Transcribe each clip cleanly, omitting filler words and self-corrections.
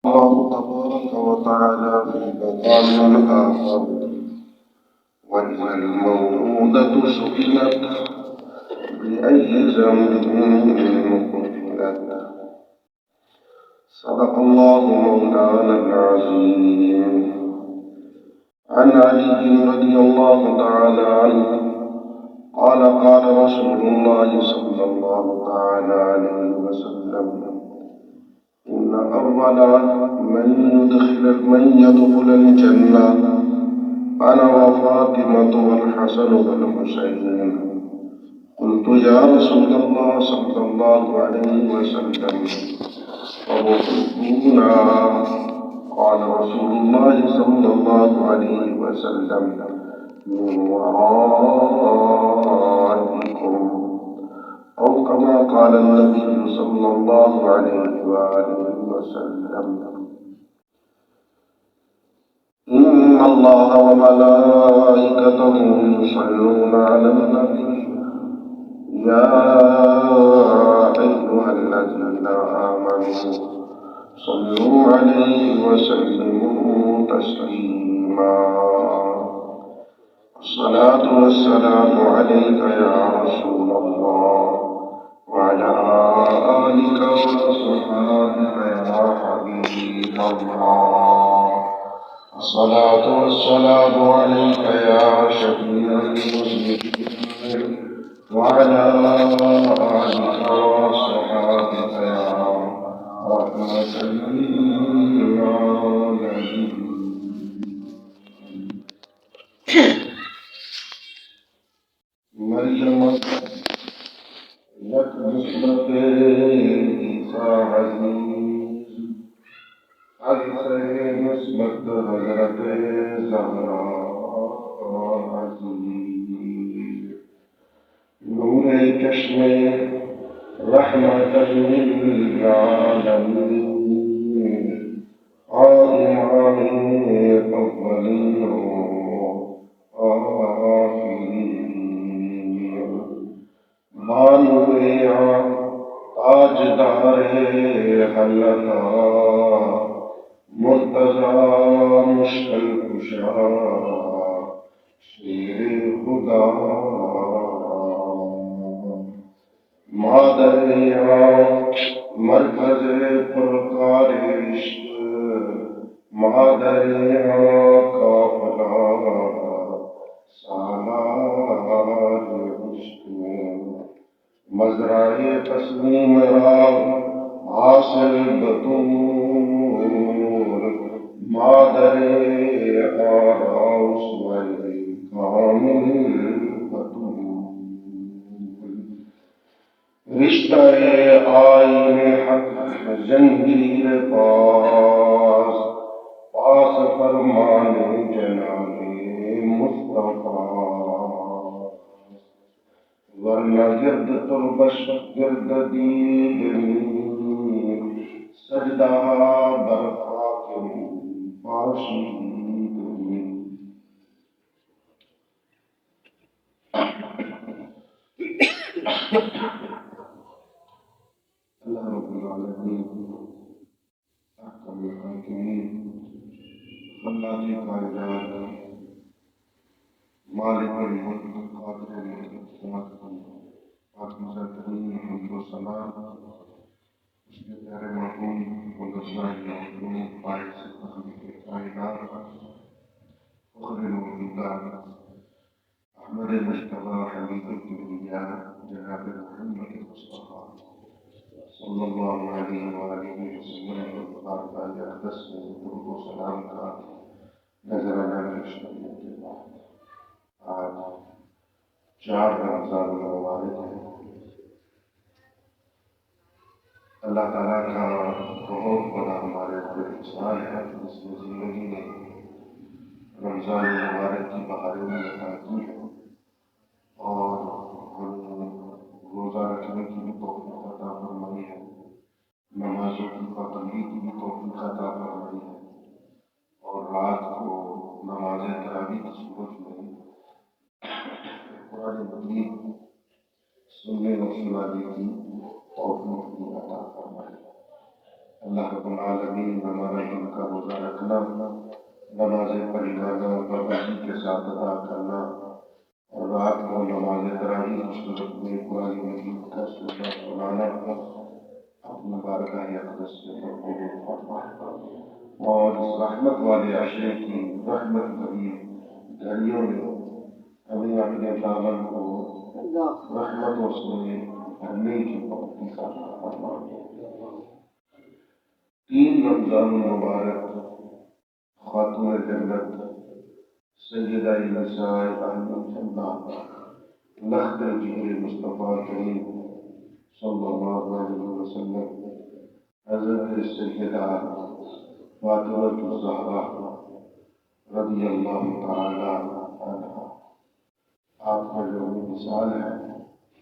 الله تبارك وتعالى في مقام آخر وإذا الموءودة سئلت بأي ذنب قتلت. صدق الله مولانا العظيم. عن علي رضي الله تعالى عنه قال قال رسول الله صلى الله تعالى عليه وسلم: إن أول من يدخل الجنة أنا وفاطمة والحسن والحسين. قلت يا رسول الله صلى الله عليه وسلم وحبنا؟ قال رسول الله صلى الله عليه وسلم: من ورائكم، أو كما قال النبي صلى الله عليه وآله وسلم: إن الله وملائكته يصلون على النبي يا أيها الذين آمنوا صلوا عليه وسلموا تسليما. الصلاة والسلام عليك يا رسول الله وعلى آلك وصحبك يا حبيب الله. الصلاة والسلام عليك يا شفيع المذنبين وعلى آلك وصحبك يا رحمة للعالمين. مريم لك نسبة عيسى عزيز، عزيز نسبت حضرت زہرا عزیز، نور چشم رحمت للعالمین، امام اولین و آخرین، بانو تاجدار حلقہ، مرتضی مشکل کشا، شیر خدا، مادر مرکز پرکار عشق، مادر قافلہ سالار عشق، مزرعہ تسلیم را حاصل بطور، مادر آراؤس والکامل بطور، رشتہ آئین حق زنجیر پاس، پاس فرمان جناب مصطفیٰ، ورنہ گرد تربش گرد دید میں سجدہ برخاک پاشید میں. اللہ رب العالمین احکم الحاکمین، خلاق کائنات، مالک الملک، قادر الملک، پاکیزہ ترین حمد و ثنا اس کے پیارے مرحوم مدثر مخلوق باعث تخلیق کائنات، فخر الوجودات، احمد مجتبی حبیب الانبیاء جناب محمد مصطفیٰ صلی اللہ علیہ وآلہ وسلم پر اقدس درود و سلام کا نذرانہ پیش کرنے کے بعد آج 4 رمضان المبارک ہے. اللہ تعالیٰ کا بہت بڑا ہمارے اوپر احسان ہے جس نے زندگی میں رمضان المبارک کی بہاریں عطا کی ہے اور ہمیں روزہ رکھنے کی بھی توفیق عطا فرمائی ہے، نمازوں کی پابندی کی بھی توفیق عطا فرمائی ہے، اور رات کو نماز تراویح کی صورت میں قرآن مجید سننے و سنانے کی توفیق بھی عطا فرمائی. اللہ رب العالمین ہمارا دن کا روزہ رکھنا، نماز پڑھنا، پابندی کے ساتھ ادا کرنا، اور رات کو نماز تراویح کی صورت میں قرآن مجید کا سورہ سنانا اپنی بارگاہ اقدس سے قبول فرمائے، اور اس رحمت والے عشرے کی رحمت بھری گھڑیوں میں ہمیں اپنے دامن کو رحمتوں سے بھرنے کی توفیق عطا فرمائے۔ 3 رمضان المبارک خاتون جنت سیدہ نساء اہل الجنہ لخت جگر مصطفیٰ کریم صلی اللہ علیہ وسلم حضرت سیدہ فاطمہ الزہرا رضی اللہ تعالی عنہا آپ کا جو مثال ہے،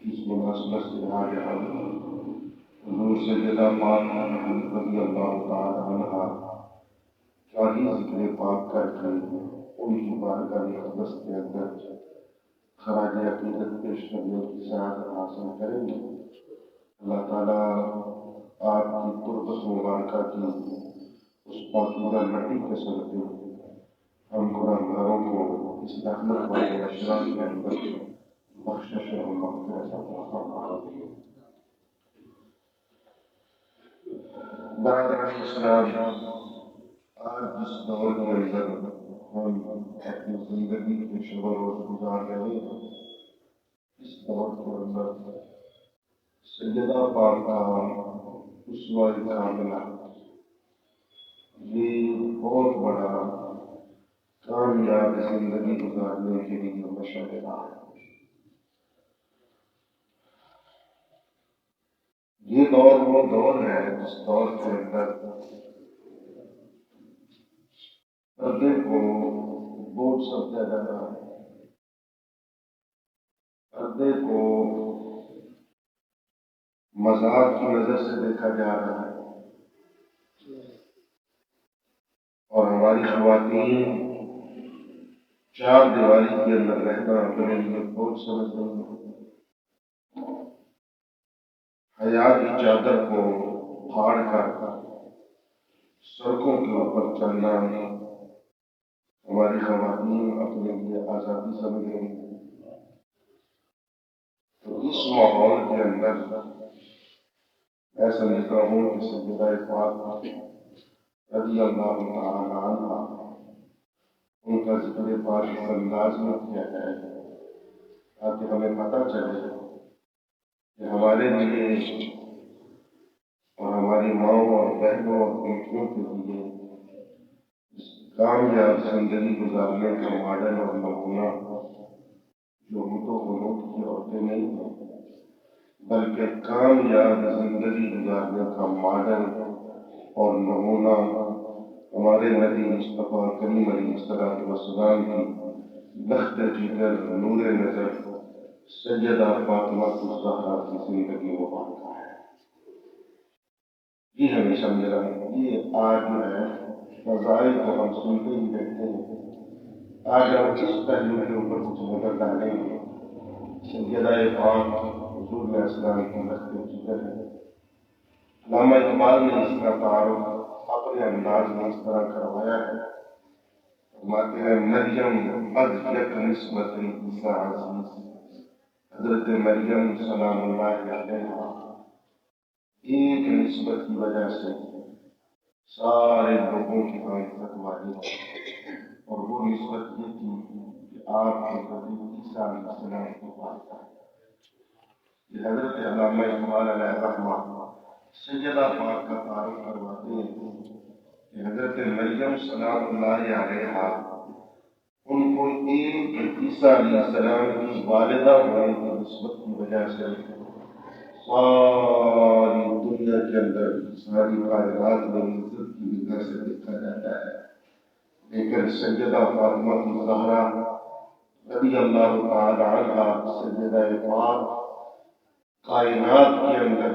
اس مناسبت سے آج ہم حضور سیدہ فاطمہ رضی اللہ تعالی عنہا کا ہی ذکر پاک کر کے ان کی بارگاہ اقدس کے اندر خراج عقیدت پیش کرنے کی سعادت حاصل کریں گے۔ اللہ تعالیٰ آپ کی تربت مبارکہ کی اس پاکیزہ مٹی کے صدقے ہم گنہگاروں کو اس رحمت والے عشرہ کے اندر بخشش اور مغفرت عطا فرمائے۔ برادران اسلام، آج جس دور کے اندر ہم اپنی زندگی کے شب و روز گزار رہے ہیں، اس دور کے اندر سیدہ پاکہ اسوہ کاملہ یہ بہت بڑا کامیاب زندگی گزارنے کے لیے مشورہ ہے۔ یہ دور وہ دور ہے جس دور کے اندر پردے کو بوجھ سمجھا جا رہا ہے، پردے کو مذاق کی نظر سے دیکھا جا رہا ہے، اور ہماری خواتین 4 دیواری کے اندر رہنا اپنے لیے بوجھ سمجھ رہی ہیں۔ حیا کی چادر کو پھاڑ کر سڑکوں کے اوپر چلنا ہماری خواتین اپنے لیے آزادی سمجھ رہی ہیں۔ تو اس ماحول کے اندر میں سمجھتا ہوں کہ سیدہ فاطمہ رضی اللہ تعالی عنہا ان کا ذکر پاک اس انداز میں کیا ہے تاکہ ہمیں پتہ چلے کہ ہمارے لیے اور ہماری ماؤں اور بہنوں اور بیٹیوں کے لیے کامیاب زندگی گزارنے کا ماڈل اور نمونہ جو ہدو غنود کی عورتیں نہیں ہیں، بلکہ کامیاب زندگی گزارنے کا ماڈل اور نمونہ ہمارے نبی مصطفیٰ کریم علیہ الصلوۃ والسلام کی لخت جگر نور نظر سیدہ فاطمہ الزہرا کی زندگی مبارکہ ہے۔ یہ ہمیں سمجھنا ہے۔ یہ آج ہے فضائل کو ہم سنتے ہی رہتے ہیں، آج ہم اس پہلو کے اوپر کچھ نظر ڈالیں گے۔ سیدہ پاک حضور علیہ السلام کی لخت جگر ہے۔ علامہ اقبال نے اس کا تعارف اپنے انداز میں اس طرح کروایا ہے، فرماتے ہیں مریم از یک نسبت عیسیٰ عزیز، حضرت مریم سلام اللہ علیہا ایک نسبت کی وجہ سے سارے لوگوں کی عزت والی، اور وہ نسبت یہ تھی کہ آپ حضرت عیسیٰ علیہ السلام کو پاتا ہے۔ یہ حضرت علامہ اقبال علیہ الرحمہ سیدہ پاک کا تعارف کرواتے ہیں کہ حضرت مریم سلام اللہ علیہا ان کو ایک عیسیٰ علیہ السلام کی والدہ ہونے کی نسبت کی وجہ سے ساری دنیا کے اندر ساری کائنات میں عزت کی نگاہ سے دیکھا جاتا ہے، لیکن سیدہ فاطمہ الزہرا رضی اللہ تعالی عنہا سیدہ پاک کائنات کے اندر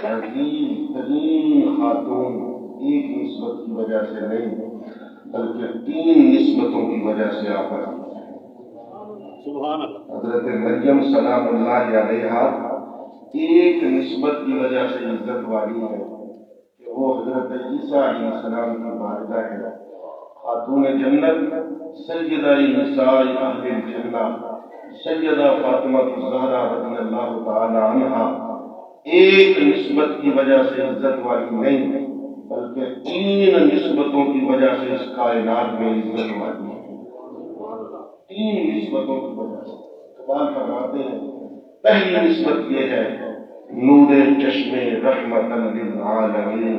عزیز ترین خاتون ایک نسبت کی وجہ سے نہیں بلکہ 3 نسبتوں کی وجہ سے آپ سبحان اللہ۔ حضرت مریم سلام اللہ علیہا ایک نسبت کی وجہ سے عزت والی ہے کہ وہ حضرت عیسیٰ علیہ السلام کی والدہ ہے، خاتون جنت، سیدہ نساء اہل الجنہ، سیدہ فاطمہ الزہرا رضی اللہ تعالی عنہا ایک نسبت کی وجہ سے عزت والی نہیں، بلکہ 3 نسبتوں کی وجہ سے اس کائنات میں عزت والی ہے۔ 3 نسبتوں کی وجہ سے اقبال فرماتے ہیں، پہلی نسبت یہ ہے نور چشم رحمت للعالمین،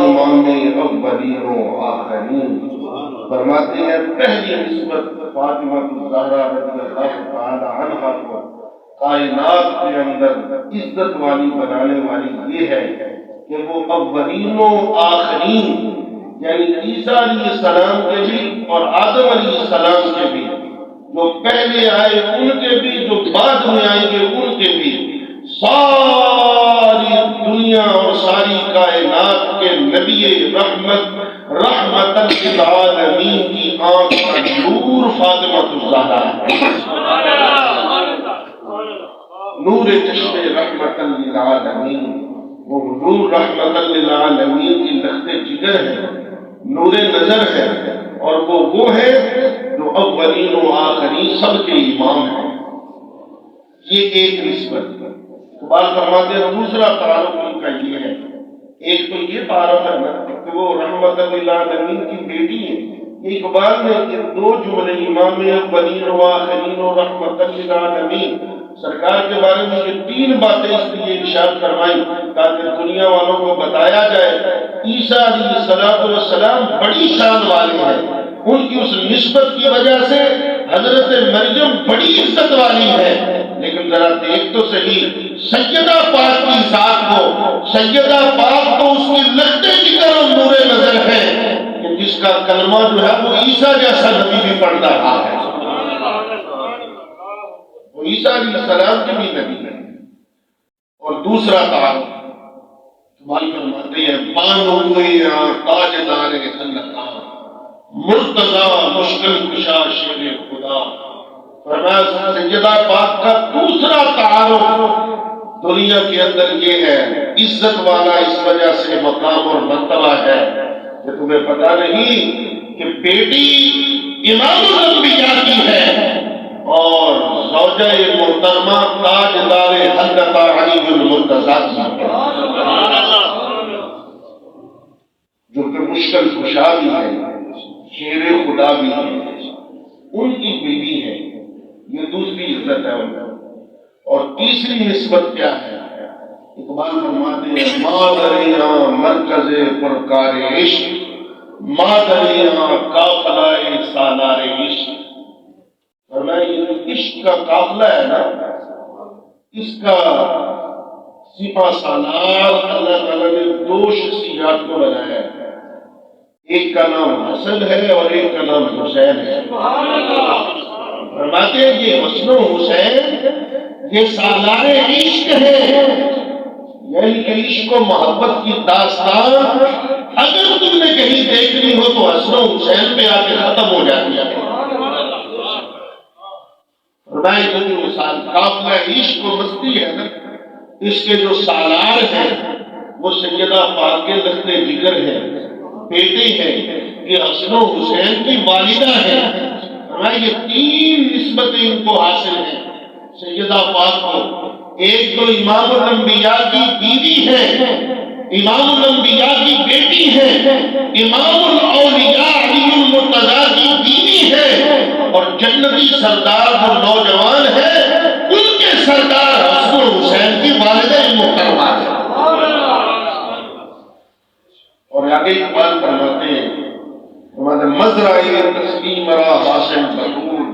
امام اولین و آخرین۔ فرماتے ہیں پہلی نسبت فاطمہ الزہرا رضی اللہ تعالی عنہا کو کائنات کے اندر عزت والی بنانے والی یہ ہے کہ وہ اولین و آخرین، یعنی عیسیٰ علیہ السلام کے بھی اور آدم علیہ السلام کے بھی، جو پہلے آئے ان کے بھی، جو بعد میں آئیں گے ان کے بھی، ساری دنیا اور ساری کائنات کے نبی رحمت للعالمین کی آنکھ کا نور فاطمہ الزہرا ہے۔ نور چشم رحمت للعالمین، وہ نور رحمت للعالمین کی لخت جگر ہے، نور نظر ہے، اور وہ ہے جو اولین و آخرین سب کے امام ہیں۔ یہ ایک نسبت ہے۔ اقبال فرماتے ہیں دوسرا تعارف ان کا یہ ہے، ایک تو یہ تعارف ہے نا کہ وہ رحمت للعالمین کی بیٹی ہے۔ یہ اقبال نے یہ 2 جملے امام اولین و آخرین و رحمت للعالمین سرکار کے بارے میں یہ 3 باتیں اس لیے ارشاد فرمائی تاکہ دنیا والوں کو بتایا جائے عیسیٰ علیہ السلام بڑی شان والے ہیں، ان کی اس نسبت کی وجہ سے حضرت مریم بڑی عزت والی ہے۔ لیکن ذرا دیکھ تو صحیح سیدہ پاک کی ذات کو، سیدہ پاک کو اس کی لخت جگر اور نور نظر ہے کہ جس کا کلمہ جو ہے وہ عیسیٰ جیسا نبی بھی پڑھ رہا ہے، وہ عیسیٰ علیہ السلام کے بھی نبی ہے۔ اور دوسرا تعارف اقبال فرماتے ہیں بانویاں تاجدار خلقاں، مرتضی مشکل کشا شیر خدا۔ فرمایا سیدہ پاک کا دوسرا تعارف دنیا کے اندر یہ ہے، عزت والا اس وجہ سے مقام اور مرتبہ ہے کہ تمہیں پتہ نہیں کہ بیٹی امام الانبیاء کی ہے اور زوجہ محترمہ تاجدار حضرت علی المرتضیٰ کی ہے، جو کہ مشکل کشا بھی ہے، شیر خدا بھی ہے، ان کی بیوی ہے۔ یہ دوسری عزت ہے ان کو۔ اور تیسری نسبت کیا ہے؟ اقبال فرماتے ہیں مادریاں مرکز پرکار عشق، مادریاں قافلہ سالار عشق۔ فرمایا یہ جو عشق کا قافلہ ہے نا، اس کا سپہ سالار اللہ تعالیٰ نے 2 شخصیات کو بنایا ہے، ایک کا نام حسن ہے اور ایک کا نام حسین ہے۔ فرماتے ہیں یہ حسن و حسین یہ سالار عشق ہے، یعنی کہ عشق و محبت کی داستان اگر تم نے کہیں دیکھنی ہو تو حسن و حسین پہ آ کے ختم ہو جاتی ہے۔ فرمایا جو قافلہ عشق و مستی ہے نا، اس کے جو سالار ہیں وہ سیدہ پاک کے لخت جگر ہیں، بیٹے ہیں، یہ حسن و حسین کی والدہ ہے۔ یہ 3 نسبتیں ان کو حاصل ہیں سیدہ پاک کو۔ ایک تو امام الانبیاء کی بیوی ہے، امام الانبیاء کی بیٹی ہے، امام الاولیاء علی المرتضیٰ کی بیوی ہے، اور جنتی سردار جو نوجوان ہے ان کے سردار حسن حسین کی والدہ محترمہ ہے۔ اور آگے اقبال فرماتے ہیں مزرعہ تسلیم را حاصل بطول۔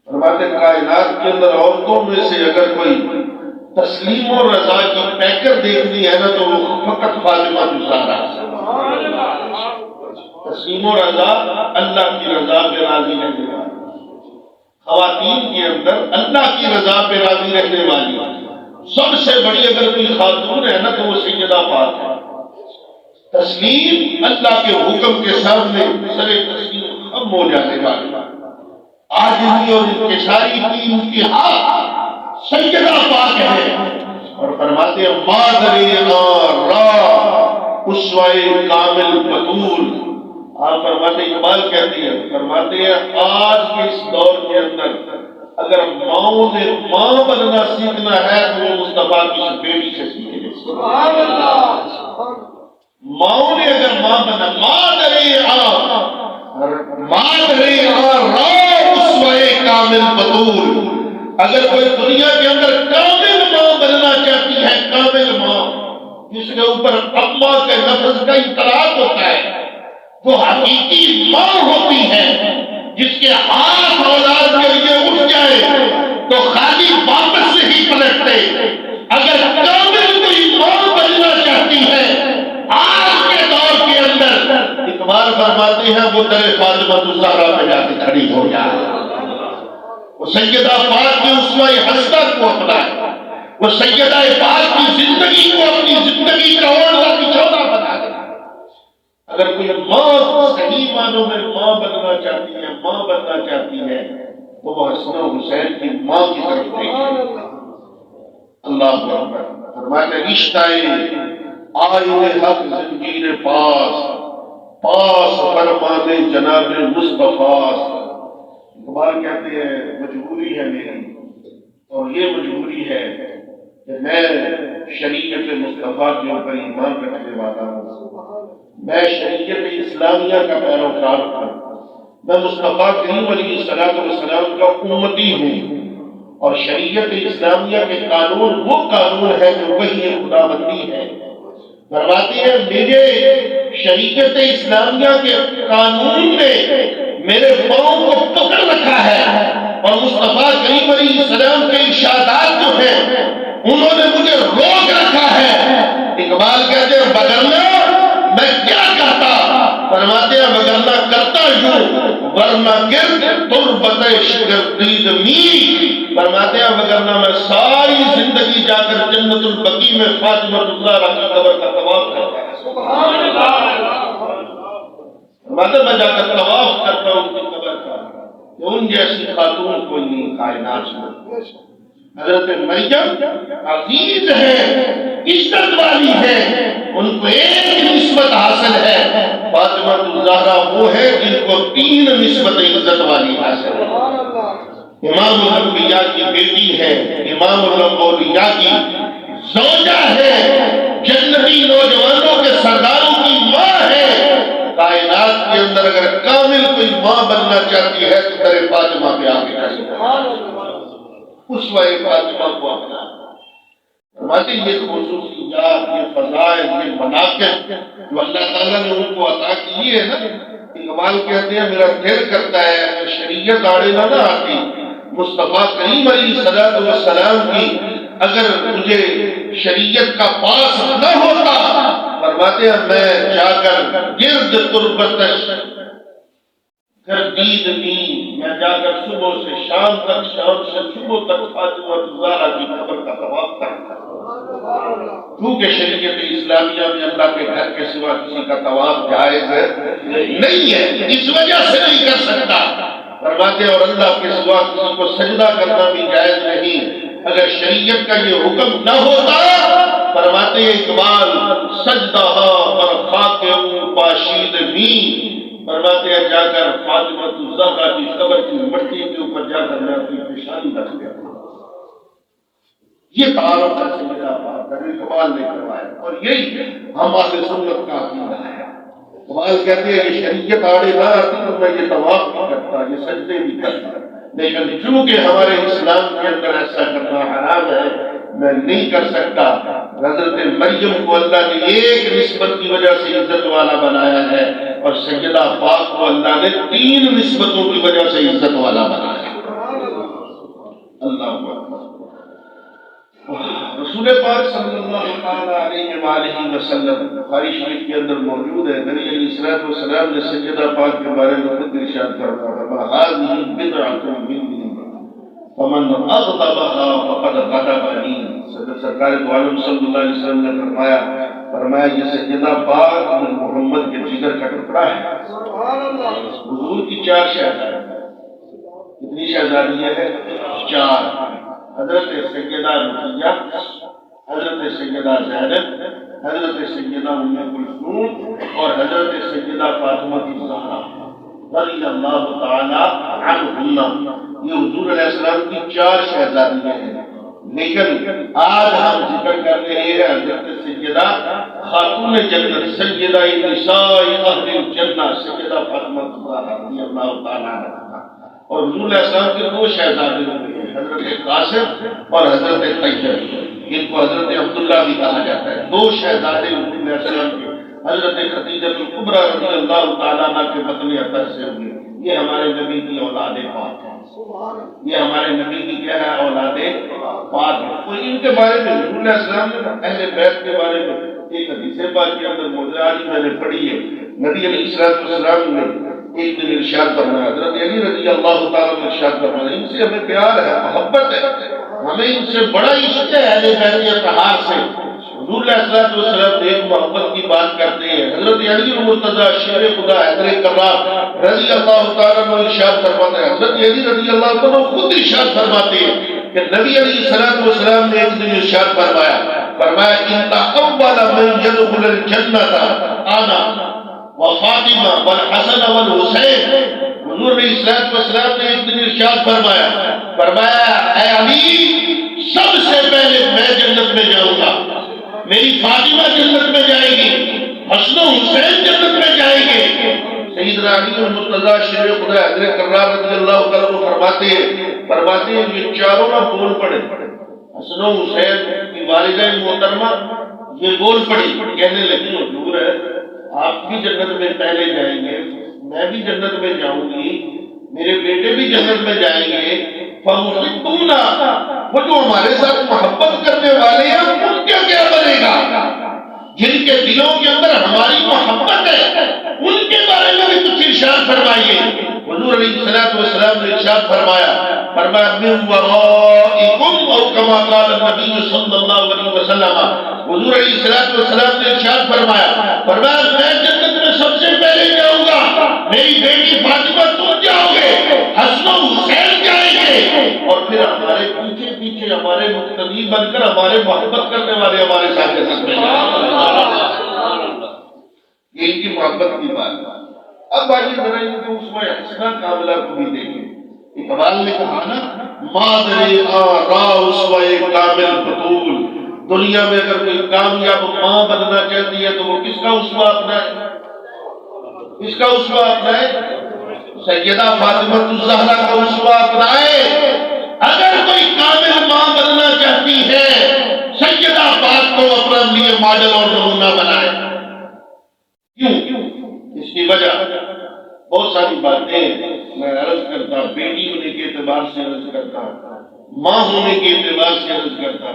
فرماتے کائنات کے اندر عورتوں میں سے اگر کوئی تسلیم و رضا کی پیکر دیکھنی ہے نا تو وہ فقط فاطمہ الزہرا۔ تسلیم و رضا اللہ کی رضا پہ راضی رہنے والی، خواتین کے اندر اللہ کی رضا پہ راضی رہنے والی سب سے بڑی اگر کوئی خاتون ہے نا تو وہ سیدہ پاک ہے۔ تسلیم اللہ کے حکم کے سامنے سر تسلیم ختم ہو جانے والی، عاجزی اور انکساری کی انتہا سیدہ پاک ہے۔ اور فرماتے ہیں مادر را اسوہ کامل بطول. آپ فرماتے اقبال کہتی ہے، فرماتے ہیں آج کے اس دور کے اندر اگر ماؤں نے ماں بننا سیکھنا ہے تو وہ مصطفیٰ کی بیٹی سے سیکھے. سبحان اللہ. ماؤں نے اگر ماں بننا مادری اسوہ کامل بطول. اگر کوئی دنیا کے اندر کامل ماں بننا چاہتی ہے، کامل ماں جس کے اوپر اما کے لفظ کا اطلاق ہوتا ہے، وہ حقیقی ماں ہوتی ہے جس کے ہاتھ اولاد کے لیے اٹھ جائے تو خالی واپس سے ہی پلٹتے. اگر کامل کوئی ماں بننا چاہتی ہے آج کے دور کے اندر، اقبال فرماتے ہیں وہ در فاطمہ الزہرا پہ جا کے کھڑی ہو جائے، وہ سیدہ پاک کی اسوہ حسنہ کو اپنائے، وہ سیدہ پاک کی زندگی کو اپنی زندگی کا اوڑھنا بچھونا بنا دے. اگر کوئی ماں صحیح معنوں میں ماں بننا چاہتی ہے، ماں بننا چاہتی ہے تو وہ حسن و حسین کی ماں کی طرف دیکھے. اللہ اکبر. فرماتے رشتہ آئین حق زنجیر پاس فرمانے جناب مصطفیٰ. اقبال کہتے ہیں مجبوری ہے میری، اور یہ مجبوری ہے کہ میں شریعت مصطفیٰ کے اوپر ایمان رکھنے والا ہوں، میں شریعت اسلامیہ کا پیروکار ہوں، میں مصطفیٰ کریم علیہ السلام کا امتی ہوں، اور شریعت اسلامیہ کے قانون وہ قانون ہے جو وحی خدا بندی ہے. فرماتے ہیں میرے شریعت اسلامیہ کے قانون نے میرے پاؤں کو پکڑ رکھا ہے، اور مصطفیٰ کریم علیہ السلام کے ارشادات جو ہیں انہوں نے مجھے روک رکھا ہے. اقبال کہتے ہیں وگرنہ میں کیا کرتا، فرماتے ہیں وگرنہ کرتا یوں ورنہ گرد تربت شگردید می. فرماتے ہیں وگرنہ میں ساری زندگی جا کر جنت البقیع میں فاطمہ الزہرا کی قبر کا طواف کرتا. سبحان اللہ. فرماتے میں جا کر طواف کرتا ہوں ان کی قبر کا، کہ ان جیسی خاتون کوئی نہیں کائنات میں. حضرت مریم عزیز ہے، عزت والی ہے، ان کو ایک نسبت حاصل ہے. فاطمہ الزہرا وہ ہے جن کو 3 نسبت عزت والی حاصل ہے. امام الانبیاء کی بیٹی ہے، امام الاولیاء کی زوجہ ہے، جنتی نوجوانوں کے سرداروں کی ماں ہے. کائنات کے اندر اگر کامل کوئی ماں بننا چاہتی ہے تو در فاطمہ پہ آ کے اسوہ فاطمہ کو اپنا. فرماتے یہ خصوصیات، یہ فضائل، یہ مناقب جو اللہ تعالیٰ نے ان کو عطا کی ہے نا، اقبال کہتے ہیں میرا دل کرتا ہے اگر شریعت آڑے نہ آتی، مصطفیٰ کریم علیہ السلام کی اگر مجھے شریعت کا پاس نہ ہوتا، فرماتے ہیں میں جا کر گرد تربتش گردید می، میں جا کر صبح سے شام تک، شام سے صبح تک فاطمہ الزہرا کی قبر کا طواف کرتا. کیونکہ شریعت اسلامیہ میں اللہ کے گھر کے سوا کسی کا طواف جائز نہیں ہے، اس وجہ سے نہیں کر سکتا. فرماتے اور اللہ کے سوا کسی کو سجدہ کرنا بھی جائز نہیں. اگر شریعت کا یہ حکم نہ ہوتا، فرماتے اقبال سجدہ پر خاک پاشید می، فرماتے ہیں جا کر فاطمہ الزہرا کی قبر کی مٹی کے اوپر جا کر میں اپنی پیشانی رکھ دیا. یہ تعارف کا سمجھا بات اقبال نے کروایا، اور یہی ہم اہل سنت کا عقیدہ ہے. اقبال کہتے ہیں کہ شریعت آڑے نہ آتی تو میں یہ طواف بھی کرتا، یہ سجدے بھی کرتا، لیکن چونکہ ہمارے اسلام کے اندر ایسا کرنا حرام ہے میں نہیں کر سکتا. حضرت مریم کو اللہ نے ایک نسبت کی وجہ سے عزت والا بنایا ہے، اور سیدہ پاک کو اللہ نے 3 نسبتوں کی وجہ سے عزت والا بنایا. اللہ اکبر. رسول پاک صلی اللہ علیہ وآلہ وسلم بخاری شریف کے اندر موجود ہے، نبی علیہ السلام نے سیدہ پاک کے بارے میں خود ارشاد فرمایا هذه بدعة مني فمن اغضبها فقد غضبني. سرکار دو عالم صلی اللہ علیہ وسلم نے فرمایا یہ سیدہ پاک محمد کے جگر کا ٹکڑا ہے. حضور کی 4 شہزادیاں، کتنی شہزادیاں ہیں؟ 4. حضرت سیدہ رقیہ، حضرت سیدہ زینب، حضرت سیدہ ام کلثوم اور حضرت سیدہ فاطمہ الزہرا رضی اللہ تعالی عنہم، یہ حضور علیہ السلام کی 4 شہزادیاں ہیں، لیکن آج ہم ذکر کر رہے ہیں حضرت سیدہ خاتون جنت سیدہ نساء اہل الجنہ سیدہ فاطمہ الزہرا رضی اللہ تعالی عنہا۔ اور حضور علیہ السلام کے 2 شہزادے ہوئے ہیں، حضرت قاسم اور حضرت طیب، ان کو حضرت عبداللہ بھی کہا جاتا ہے۔ 2 شہزادے حضور علیہ السلام کے حضرت خدیجہ الکبریٰ رضی اللہ تعالیٰ عنہ کے بطن اطہر سے ہوئے۔ یہ ہمارے نبی کی اولاد پاک ہے، یہ ہمارے نبی کی کیا ہے؟ اولاد پاک ہے۔ اور ان کے بارے میں حضور علیہ السلام نے اہل بیت کے بارے میں ایک حدیث پاک کے اندر موضوعات میں نے پڑھی ہے۔ نبی علیہ السلام نے ایک دن ارشاد فرمایا، حضرت علی رضی اللہ تعالیٰ نے ارشاد فرمایا، ان سے ہمیں پیار ہے، محبت ہے، ہمیں ان سے بڑا عشق ہے اہل بیت اطہار سے۔ حضور علیہ السلام ایک محبت کی بات کرتے ہیں، حضرت علی المرتضیٰ شیر خدا حیدر کرار رضی اللہ تعالیٰ عنہ ارشاد فرماتے ہیں، حضرت علی رضی اللہ تعالیٰ خود ارشاد فرماتے ہیں کہ نبی علیہ السلام نے ایک دن ارشاد فرمایا ان اول من يدخل الجنة انا وفاطمہ والحسن والحسین۔ حضور علیہ السلام نے ایک دن ارشاد فرمایا اے علی، سب سے پہلے میں جنت میں جاؤں گا، میری فاطمہ جنت میں جائے گی، حسن و حسین جنت میں جائیں گے۔ سیدنا علی المرتضیٰ شیر خدا حیدر کرار رضی اللہ تعالیٰ فرماتے ہیں یہ چاروں نہ بول پڑے، حسن و حسین کی والدہ محترمہ یہ بول پڑی، کہنے لگی حضور ہے آپ بھی جنت میں پہلے جائیں گے، میں بھی جنت میں جاؤں گی، میرے بیٹے بھی جنت میں جائیں گے، فَمُحِبُّونَ، وہ جو ہمارے ساتھ محبت کرنے والے ہیں ان کا کیا بنے گا؟ جن کے دلوں کے اندر ہماری محبت ہے ان کے بارے میں بھی کچھ ارشاد فرمائیے۔ حضور علیہ السلام نے ارشاد فرمایا مِن وَرَائِكُمْ اور کما قال النبی صلی اللہ علیہ وسلم، حضور علیہ السلام نے ارشاد فرمایا میں جنت میں سب سے پہلے جاؤں گا، میری بیٹی فاطمہ تم جاؤ گے، حسن و حسین جائیں گے، اور پھر ہمارے پیچھے پیچھے ہمارے مقتدی بن کر ہمارے محبت کرنے والے ہمارے ساتھ جنت میں یہ ان کی محبت کی بات۔ اب آئیے ذرا ان کے اسوہ حسنہ کاملہ کو بھی دیکھیں۔ اقبال نے کہا نا مادر آرا اسوہ کامل بطول، دنیا میں اگر کوئی کامیاب ماں بننا چاہتی ہے تو وہ کس کا اسوہ اپنائے؟ اس کا اسوہ اپنائے سیدہ فاطمہ الزہرا کا اسوہ اپنائے۔ اگر کوئی کامل ماں بننا چاہتی ہے سیدہ پاک کو اپنا لیے ماڈل اور نمونہ بنائے۔ کیوں؟ اس کی وجہ بہت ساری باتیں میں عرض کرتا، بیٹی ہونے کے اعتبار سے عرض کرتا، ماں ہونے کے اعتبار سے عرض کرتا،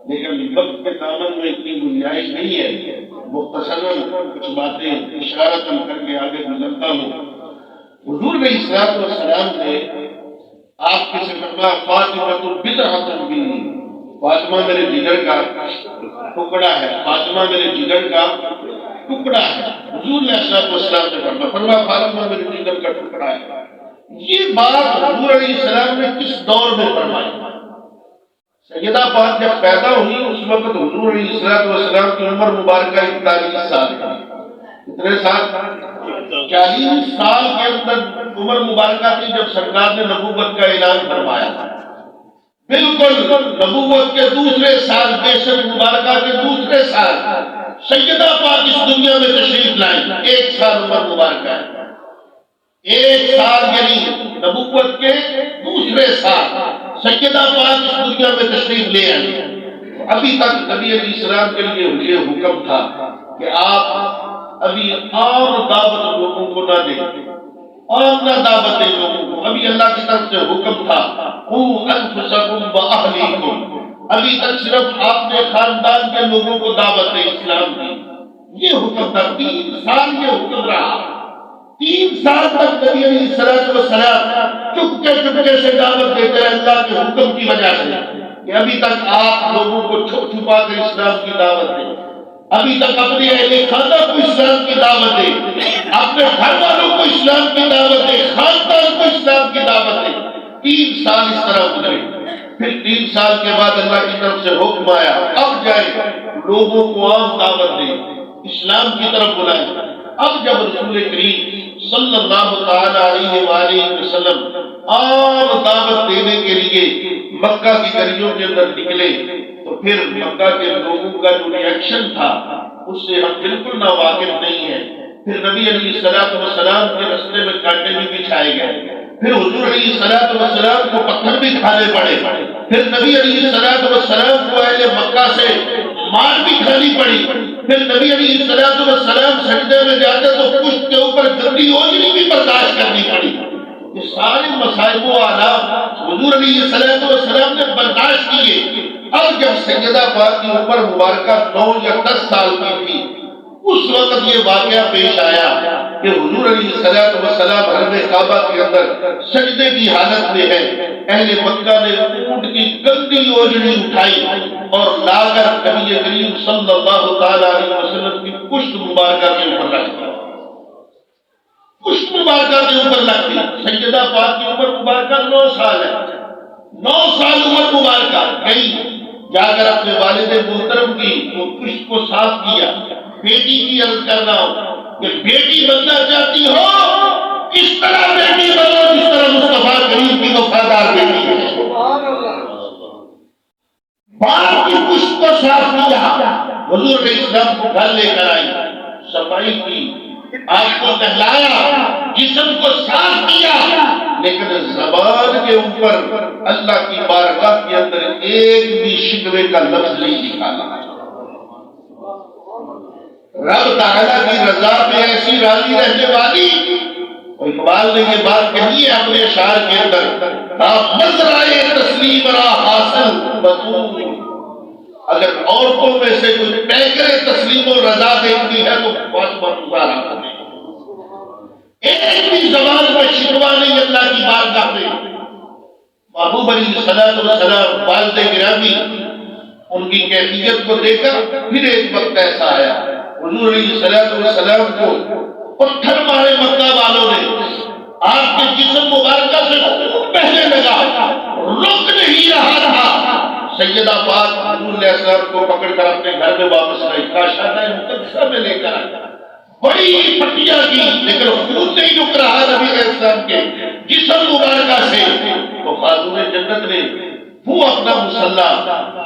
لیکن وقت کے دامن میں اتنی گنجائش نہیں ہے، مختصراً کچھ باتیں اشارتاً کر کے آگے گزرتا ہوں۔ حضور علیہ السلام نے آپ کے سے فرمایا فاطمہ بضعۃ منی، فاطمہ میرے جگر کا ٹکڑا ہے، فاطمہ میرے جگر کا ٹکڑا ہے۔ حضور علیہ السلام نے فرمایا فاطمہ میرے جگر کا ٹکڑا ہے۔ یہ بات حضور علیہ السلام نے کس دور میں فرمائی؟ سیدہ پاک جب پیدا ہوئی اس وقت حضور علیہ السلام کی عمر مبارکہ 41 سال تھی۔ کتنے سال؟ 40 سال کے اندر عمر مبارکہ تھی جب سرکار نے نبوت کا اعلان فرمایا۔ بالکل نبوت کے دوسرے سال، بعثت مبارکہ کے دوسرے سال سیدہ پاک اس دنیا میں تشریف لائیں۔ 1 سال عمر مبارکہ ہے، 1 سال یعنی نبوت کے دوسرے سال سیدہ پاک اس دنیا میں تشریف لے آئی۔ ابھی تک نبی علیہ السلام کے لیے یہ حکم تھا کہ آپ ابھی عام دعوت لوگوں کو نہ دیں، عام نہ دعوت دیں لوگوں کو۔ ابھی اللہ کی طرف سے حکم تھا قوا انفسکم واہلیکم، ابھی تک صرف آپ نے خاندان کے لوگوں کو دعوت اسلام دی، یہ حکم تھا۔ 3 سال یہ حکم رہا، 3 سال تک نبی علیہ السلام چپکے سے دعوت دیتے رہے اللہ کے حکم کی وجہ سے کہ ابھی تک آپ لوگوں کو چھپ چھپا کر اسلام کی دعوت دیں، ابھی تک اپنے اہل خانہ کو اسلام کی دعوت دیں، اپنے گھر والوں کو اسلام کی دعوت دیں، خاندان کو اسلام کی دعوت دیں۔ 3 سال اس طرح گزرے۔ پھر 3 سال کے بعد اللہ کی طرف سے حکم آیا اب جائے لوگوں کو عام دعوت دے، اسلام کی طرف بلائے۔ اب جب رسول کریم صلی اللہ تعالی علیہ وآلہ وسلم عام دعوت دینے کے لیے مکہ کی گلیوں کے اندر نکلے تو پھر مکہ کے لوگوں کا جو ریئیکشن تھا اس سے ہم بالکل ناواقف نہیں ہیں۔ پھر نبی علیہ السلام کے رستے میں کانٹے بھی بچھائے گئے، پھر حضور علیہ السلام کو پتھر بھی کھانے پڑے، پھر نبی علیہ السلام کو اہل مکہ سے مار بھی کھانی پڑی، پھر نبی علیہ السلام سجدے میں جاتے تو پشت کے اوپر گندی اوجڑی بھی برداشت کرنی پڑی۔ یہ سارے مصائب و آلام حضور علیہ السلام نے برداشت کیے۔ اب جب سیدہ پاک کی عمر مبارکہ 9 یا 10 سال کی تھی اس وقت یہ واقعہ پیش آیا کہ حضور علیہ السلام حرم کعبہ کے اندر سجدے کی حالت میں ہے۔ اہل مکہ نے اونٹ کی گندی اوجڑی اٹھائی اور لا کر نبی کریم صلی اللہ تعالی علیہ وسلم کی پشت مبارکہ کے اوپر رکھ دی، پشت مبارکہ کے اوپر رکھ دی۔ سیدہ پاک کی عمر مبارکہ 9 سال ہے، 9 سال عمر مبارکہ گئی، جا کر اپنے والد محترم کی وہ پشت کو صاف کیا۔ بیٹی کی عرض کرنا ہو کہ بیٹی بننا چاہتی ہو اس طرح بیٹی بنو جس طرح مصطفیٰ کریم کی وفادار بیٹی ہے۔ باپ کی پشت کو صاف کیا، حضور علیہ السلام کو گھر لے کر آئی، صفائی کی، آپ کو نہلایا، جسم کو صاف کیا، لیکن زبان کے اوپر اللہ کی بارگاہ کے اندر ایک بھی شکوے کا لفظ نہیں نکالا۔ رب تعالیٰ کی رضا پہ ایسی راضی رہنے والی، اقبال نے یہ بات کہی ہے اپنے اشعار کے اندر، مزرعے تسلیم را حاصل بطول۔ اگر عورتوں میں سے کوئی پیکرے تسلیم و رضا دیکھتی ہے تو بہت گزارا کرے، ایک بھی زبان میں شکوہ نہیں اللہ کی بارگاہ میں۔ محبوب علیہ السلام والد گرامی ان کی کیفیت کو دیکھ کر پھر ایک وقت ایسا آیا حضور علیہ السلام کو پتھر مارے مکہ والوں نے، آپ کے جسم مبارکہ سے خون بہنے لگا، رک نہیں رہا تھا۔ سیدہ پاک حضور علیہ السلام کو پکڑ کر اپنے گھر میں واپس گئی، کاشانہ مقدسہ میں لے کر آئی، بڑی پٹیاں کی، لیکن خون نہیں رک رہا نبی علیہ السلام کے جسم مبارکہ سے۔ تو خاتون جنت نے وہ اپنا مصلی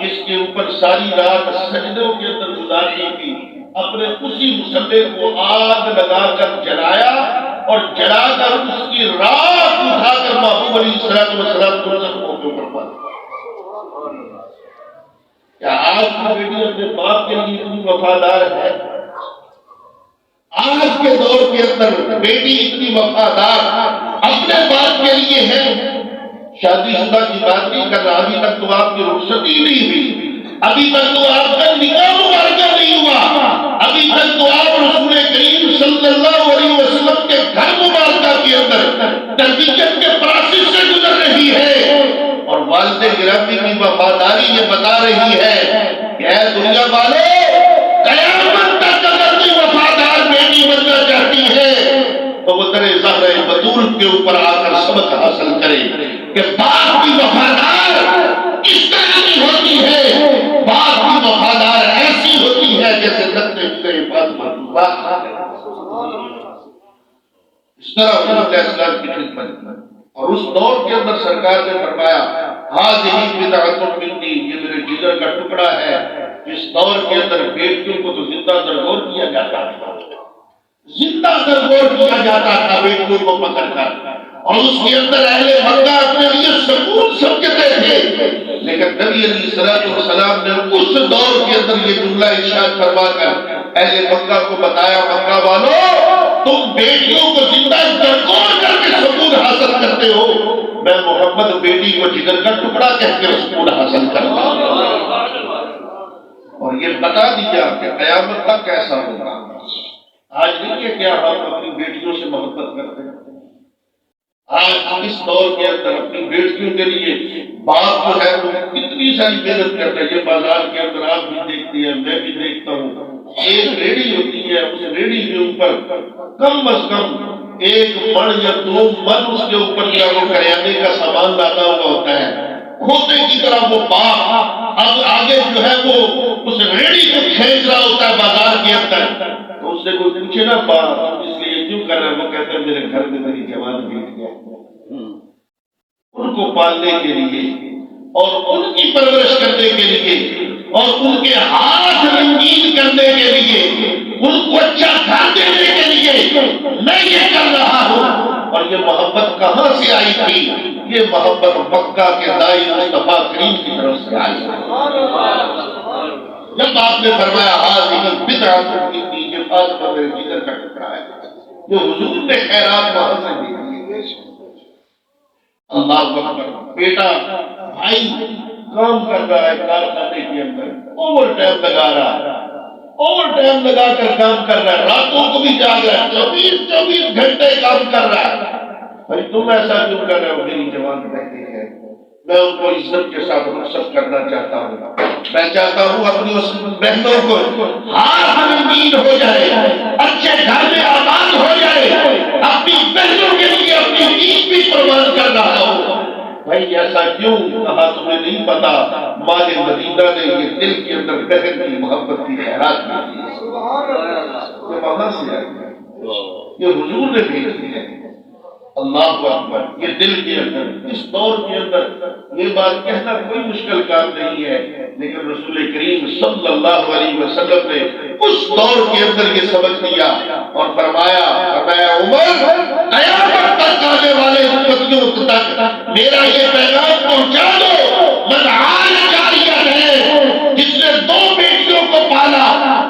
جس کے اوپر ساری رات سجدوں کے اندر گزاری تھی، اپنے اسی مصلی کو آگ لگا کر جلایا اور جلا کر اس کی راکھ اٹھا کر محبوب علیہ السلام کو زخموں کے اوپر پڑا۔ کیا آج کی بیٹی اپنے باپ کے لیے اتنی وفادار ہے؟ آج کے دور کے اندر بیٹی اتنی وفادار اپنے باپ کے لیے ہے؟ شادی شدہ کی بات نہیں کر رہا، ابھی تک تو آپ کی رخصتی نہیں ہوئی، ابھی تک تو آپ کا نکاح مبارکہ نہیں ہوا، ابھی تک تو آپ رسول کریم صلی اللہ علیہ وسلم کے گھر مبارکہ کے اندر تربیت کے پروسیس سے گزر رہی ہے، اور والد گرامی کی وفاداری یہ بتا رہی ہے کہ اے دنیا والے، قیامت تک اگر کوئی وفادار بیٹی بننا چاہتی ہے تو وہ تیرے زہرہ بطول کے اوپر آ کر سبق حاصل کرے کہ باپ کی وفادار کس طرح کی ہوتی ہے۔ باپ کی وفادار ایسی ہوتی ہے جیسے لگتے ہوئے اس طرح حضور علیہ السلام کی خدمت۔ اور اس دور کے اندر سرکار نے فرمایا ہذہ بدعۃ منی، یہ میرے جگر کا ٹکڑا ہے۔ اس دور کے اندر بیٹیوں کو تو زندہ درگور کیا جاتا تھا، زندہ درگور کیا جاتا تھا بیٹیوں کو پکڑ کر، اور اس کے اندر اہل مکہ اپنے لیے سکون سمجھتے تھے، لیکن نبی علیہ السلام نے اس دور کے اندر یہ جملہ ارشاد فرما کر اہل مکہ کو بتایا، مکہ والوں تم بیٹیوں کو زندہ درگور کر کے سکون حاصل کرتے ہو، میں محمد بیٹی کو جگر کا ٹکڑا کہہ کے سکون حاصل کرتا ہوں۔ اور یہ بتا دیا کہ قیامت تک کیسا ہوگا۔ آج نہیں ہے کیا ہم اپنی بیٹیوں سے محبت کرتے ہیں؟ آج اس دور کے اندر اپنی بیٹیوں کے لیے باپ جو ہے وہ کتنی ساری محنت کرتا ہے۔ یہ بازار کے اندر آپ بھی دیکھتی ہیں، میں بھی دیکھتا ہوں، ایک ریڑھی ہوتی ہے، اس ریڑھی کے اوپر کم از کم 1 من یا 2 من اس کے اوپر کیا وہ کریانے کا سامان لاتا ہوا ہوتا ہے۔ کھوتے کی طرح وہ باپ اب آگے جو ہے وہ اس ریڑھی کو کھینچ رہا ہوتا ہے بازار کے اندر، تو اس سے کوئی پوچھے نا باپ اس لیے کیوں کر رہا ہے، وہ کہتا ہے میرے گھر میں میری جوان بیٹھ گیا، ان کو پالنے کے لیے اور ان کی پرورش کرنے کے لیے اور ان کے ہاتھ رنگین کرنے کے لیے، ان کو اچھا گھر دینے کے لیے میں یہ کر رہا ہوں۔ اور یہ محبت کہاں سے آئی تھی؟ یہ محبت مکہ کے دائی مصطفیٰ کریم کی طرف سے آئی تھی۔ جب آپ نے فرمایا حاضر بدعت کی، یہ فاطمہ میرے جگر کا ٹکڑا ہے، جو حضور نے خیرات وہاں سے دی۔ اللہ اکبر، بیٹا بھائی کام کر رہا ہے کارخانے کے اندر، اوور ٹائم لگا رہا ہے، اوور ٹائم لگا کر کام کر رہا ہے، راتوں کو بھی جاگ رہا ہے، 24 گھنٹے کام کر رہا ہے۔ بھائی تم ایسا کیوں کر رہے ہو؟ میری جوان رہتی ہے، میں ان کو عزت کے ساتھ رخصت کرنا چاہتا ہوں، میں چاہتا ہوں اپنی اس بہنوں کو ہاتھ رنگین ہو جائے، اچھے گھر میں آباد ہو جائے، اپنی بہنوں کے لیے اپنی عید بھی قربان کر رہا ہوں۔ بھائی ایسا کیوں؟ کہا تمہیں نہیں پتا ماہ مدینہ نے یہ دل کے اندر بہن کی محبت کی خیرات کی، یہ وہاں سے آئی، یہ حضور نے بھیجی ہے۔ اللہ اکبر، یہ دل کے اندر اس دور کے اندر یہ بات کہنا کوئی مشکل کام نہیں ہے، لیکن رسول کریم صلی اللہ علیہ وسلم نے اس دور کے اندر یہ سبق دیا اور فرمایا عمر قیامت تک آنے والے امتیوں تک میرا یہ پیغام پہنچا دو، من عال جاریہ ہے، جس نے 2 بیٹیوں کو پالا،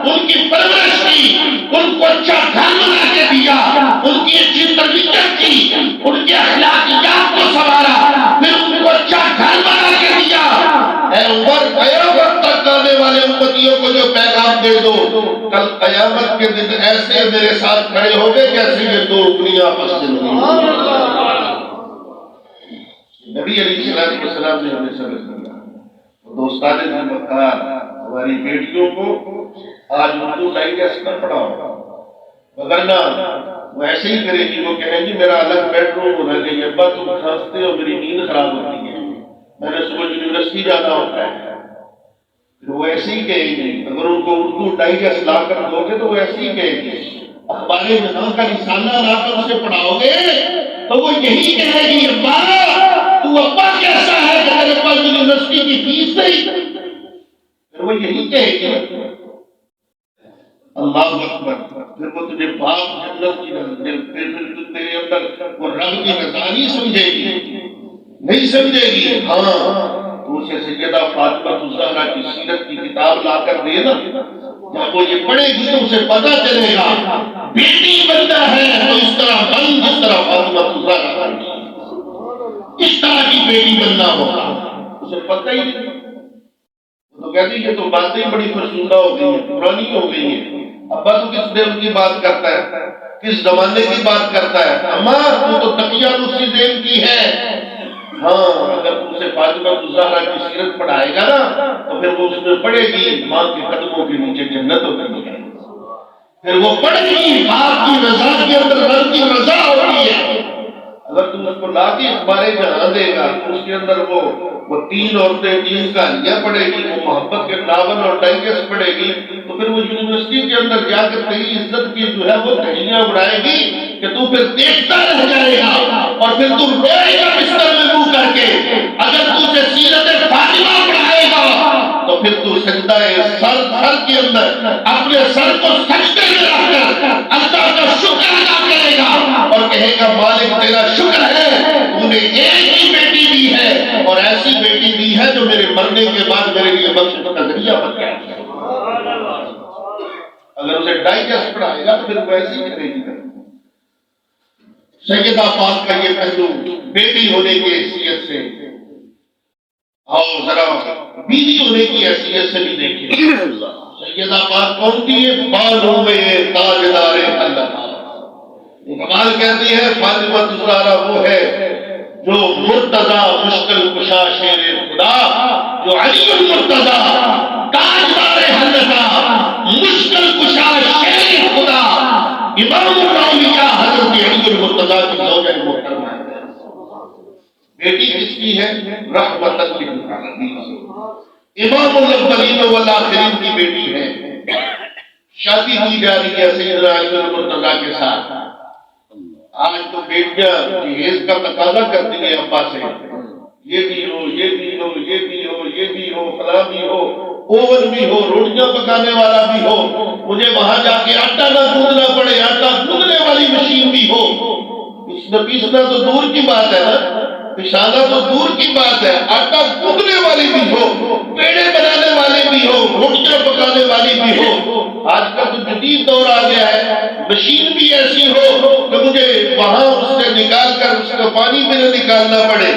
ان کی پرورش کی، ان کو اچھا گھر بنا کے دیا، ان کی اچھی تربیت کی، ان کے اخلاقیات کو سنوارا، پھر ان کو اچھا گھر بنا کے دیا۔ اے عمر قیامت تک آنے والے امتیوں کو جو پیغام دے دو، کل قیامت کے دن ایسے میرے ساتھ کھڑے ہو گئے جیسے یہ 2 انگلیاں آپس سے ملی۔ نبی علیہ السلام نے ہمیں سبق دیا۔ دوستان مکار، ہماری بیٹیوں کو آج اردو ڈائجسٹ نہ پڑھاؤ، وگرنہ وہ ایسے ہی کرے گی، وہ کہیں گی میرا الگ بیڈ روم ہونا چاہیے، ابا تم کھانستے ہو میری نیند خراب ہوتی ہے، میں نے صبح یونیورسٹی جانا ہوتا ہے، وہ ایسے ہی کہے گی۔ اگر ان کو اردو ڈائجسٹ لا کر دو گے تو وہ ایسے ہی کہے گی، اخبار جہاں کا رسالہ لا کر اسے پڑھاؤ گے تو وہ یہی کہے گی ابا تو ابا کیسا ہے کہ میرے پاس یونیورسٹی کی فیس نہیں، پھر وہ یہی کہے گی۔ اللہ اکبر، پھر وہ تجھے باپ جنت کی پھر تیرے اندر وہ رب کی رضا نہیں سمجھے گی، نہیں سمجھے گی۔ ہاں تو اسے سیدہ فاطمہ الزہرا کی سیرت کی کتاب لا کر دے نا، جب وہ یہ پڑھے گی تو اسے پتہ چلے گا بیٹی بننا ہے تو اس طرح بن جس طرح فاطمہ الزہرا اس طرح کی بیٹی بننا ہوگا، اسے پتہ ہی نہیں۔ تو کہتی یہ تو باتیں بڑی فرسودہ ہو گئی ہیں، پرانی ہو گئی ہیں، ابا تو کس دین کی بات کرتا ہے، کس زمانے کی بات کرتا ہے، اماں تو تقیہ اسی دین کی ہے۔ ہاں اگر تم سے فاطمہ الزہرا کی سیرت پڑھائے گا نا تو پھر وہ اس میں پڑھے گی ماں کے قدموں کے نیچے جنت ہوتی ہے، پھر وہ پڑھے گی باپ کی رضا کے اندر رب کی رضا ہوتی ہے۔ اگر تم اس کو لا کے اخبار جہاں دے گا تو اس کے اندر وہ 3 عورتیں 3 کہانیاں پڑھے گی، وہ محبت کے ناول اور ڈائجسٹ پڑھے گی، تو پھر وہ یونیورسٹی کے اندر جا کر تیری عزت کی جو ہے وہ کہانیاں اڑائے گی کہ تو پھر دیکھتا رہ جائے گا اور پھر تم روئے گا بستر میں منہ کر کے۔ اگر تو اسے سیرت فاطمہ پڑھائے گا تو پھر تو سجدہ سر کے اندر اپنے سر کو سجدے میں رکھ کر اللہ کا شکر ادا کرے گا اور کہے گا مالک تیرا شکر ہے تو نے ایک ہی بیٹی دی ہے اور ایسی بیٹی دی ہے جو میرے مرنے کے بعد میرے لیے بخشش کا ذریعہ بن گیا۔ اگر اسے ڈائجسٹ پڑھائے گا تو پھر وہ ایسی ہی کرے گی۔ سیدہ پاک کا یہ پہلو بیٹی ہونے کی حیثیت سے اور ذرا بیوی ہونے کی حیثیت سے بھی دیکھیں۔ سیدہ پاک کون تھی ہے؟ بالوں میں تاجدار اللہ۔ کمال کہتی ہے فاطمہ الزہرا وہ ہے جو مرتضی مشکل کشا شیر خدا، جو علی المرتضی تاجدار حضرت مشکل کشا شیر خدا امام الاولیاء حضرت علی المرتضی کی زوجہ محترمہ ہے۔ بیٹی کس کی ہے؟ رحمت للعالمین، امام الاولین والآخرین کی بیٹی ہے. شادی کی جا رہی ہے سیدنا علی المرتضیٰ کے ساتھ. آج تو بیٹیاں جہیز کا تقاضا کرتی ہیں ابا سے، یہ بھی ہو، یہ بھی ہو، یہ بھی ہو، یہ بھی ہو، فلاں بھی ہو، اوون بھی ہو، روٹیاں پکانے والا بھی ہو، مجھے وہاں جا کے آٹا نہ گوندنا پڑے، آٹا گوندنے والی مشین بھی ہو. پیسنا تو دور کی بات ہے نا، پسانا تو دور کی بات ہے، آٹا گوندنے والی بھی ہو، پیڑے بنانے والی بھی ہو، روٹیاں پکانے والی بھی ہو. آج کل تو جدید دور آ گیا ہے، مشین بھی ایسی ہو کہ مجھے وہاں اس سے نکال کر اس کا پانی بھی نہ نکالنا پڑے،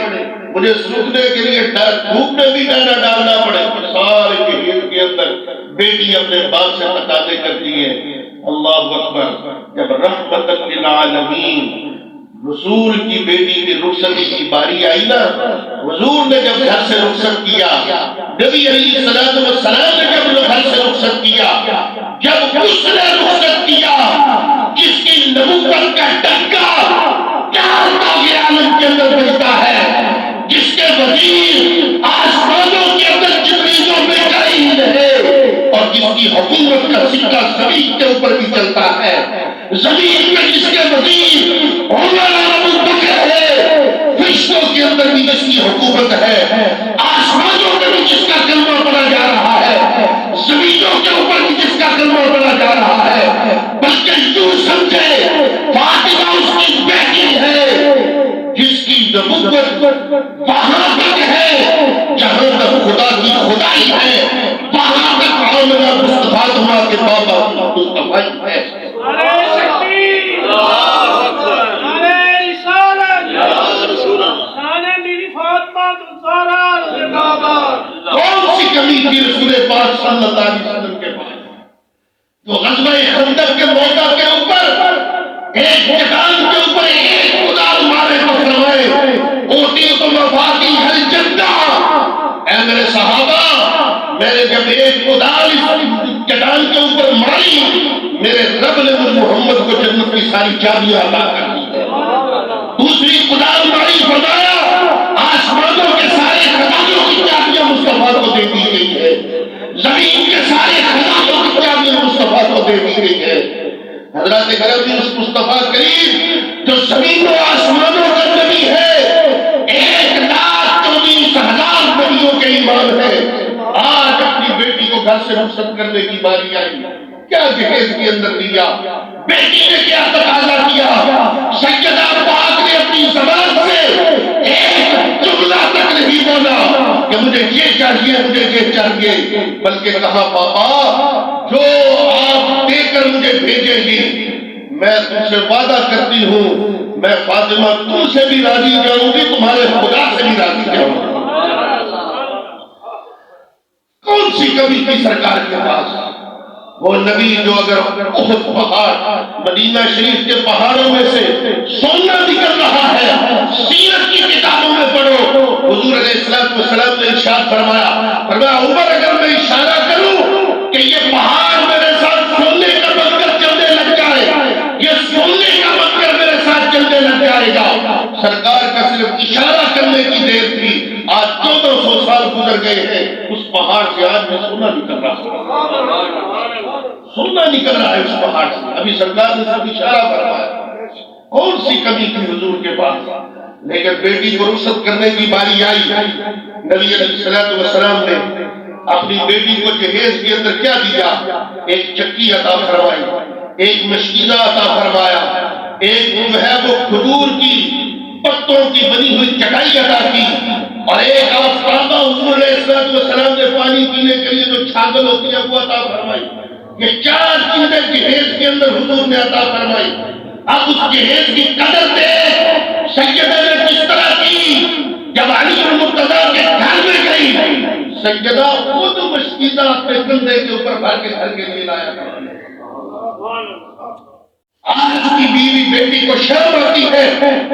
مجھے سوکھنے کے لیے دھوپ میں بھی نہ ڈالنا پڑے. سارے جہیز کے اندر بیٹی اپنے باپ سے تقاضے کرتی ہے. اللہ اکبر. جب رحمت للعالمین رسول کی بیٹی کی رخصتی کی باری آئی نا، حضور نے جب گھر سے رخصت کیا، نبی علیہ السلام نے جب گھر سے رخصت کیا، جب اس نے رخصت کیا جس کی نبوت کا ڈنکا چار باغ عالم کے اندر بجتا ہے، جس کے وزیر آسمانوں کے اندر جبریلوں میں قائم ہے، اور جس کی حکومت کا سکہ زمین کے اوپر بھی چلتا ہے، زمین میں جس کے وزیر عمر ابو بکر ہے، فرشتوں کے اندر بھی جس کی حکومت ہے، آسمانوں میں بھی جس کا کلمہ پڑھا جا رہا ہے، زمینوں کے اوپر بھی جس کا کلمہ پڑھا جا رہا ہے. بلکہ یوں سمجھے فاطمہ اس کی بیٹی ہے جس کی نبوت وہاں تک ہے جہاں تک خدا کی خدائی ہے، وہاں تک آمنہ مصطفیٰ کے بابا مصطفیٰ ہے. کون سی کمی تھی رسول پاک صلی اللہ علیہ وسلم کے پاس؟ تو غزوہ خندق کے موقع کے اوپر ایک چٹان کے اوپر ایک کدال مارے تو فرمائے اوٹی تو مفاتی الجنہ. اے میرے صحابہ، میں نے جب ایک کدال چٹان کے اوپر ماری، میرے رب نے محمد کو جنت کی ساری چابیاں عطا کر دی. دوسری کدال ماری، فرمایا آسمانوں کے سارے خزانوں کی چابیاں مصطفیٰ کو دے دی گئی ہے، زمین کے سارے خزانوں کی چابیاں مصطفیٰ کو دے دی گئی ہے. حضرت گرامی اس مصطفیٰ کریم جو زمین و آسمانوں کا نبی ہے، 1,24,000 نبیوں کے ایمان ہے، آج اپنی بیٹی کو گھر سے رخصت کرنے کی باری آئی. کیا جہیز کے اندر دیا، بیٹی نے کیا تقاضا کیا؟ سیدہ پاک نے اپنی زبان سے ایک جملہ تک نہیں بولا کہ مجھے یہ چاہیے، مجھے یہ چاہیے، بلکہ کہا پاپا جو آپ دے کر مجھے بھیجیں گی، میں تم سے وعدہ کرتی ہوں میں فاطمہ تم سے بھی راضی جاؤں گی، تمہارے خدا سے بھی راضی جاؤں گی. کون سی کمی تھی سرکار کے پاس؟ وہ نبی جو اگر احد پہاڑ مدینہ شریف کے پہاڑوں میں سے سونا نکل رہا ہے، سیرت کی کتابوں میں پڑھو، حضور علیہ السلام نے ارشاد فرمایا عمر اگر میں اشارہ کروں کہ یہ پہاڑ میرے ساتھ سونے کا بن کر چلنے لگ جائے، یہ سونے کا بن کر میرے ساتھ چلنے لگ جائے گا. سرکار کا صرف اشارہ کرنے کی دیر تھی، آج 1400 سال گزر گئے ہیں، اس پہاڑ سے آج میں سونا نکل رہا ہے، سونا نکل رہا ہے اس پہاڑ سے. ابھی سرکار نے صرف اشارہ فرمایا. کون سی کمی تھی حضور کے پاس؟ لیکن بیٹی کو رخصت کرنے کی باری آئی، نبی علیہ السلام نے اپنی بیٹی کو جہیز کے اندر کیا دیا؟ ایک چکی عطا فرمائی، ایک مشکینہ عطا فرمایا، ایک جو ہے وہ کھجور کی پتوں کی بنی ہوئی چٹائی عطا کی، اور ایک آفتابہ حضور علیہ السلام نے پانی پینے کے لیے جو چھاگل ہوتی ہے وہ عطا فرمائی. یہ 4 چیزیں جہیز کے اندر حضور نے عطا فرمائی. اب اس جہیز کی قدر دے سیدہ نے کس طرح کی؟ جب علی المرتضیٰ کے گھر میں گئی، سیدہ خود مشکینہ اپنے کندھے کے اوپر بھر کے گھر کے لیے لایا. آج کی بیوی بیٹی کو شرم آتی ہے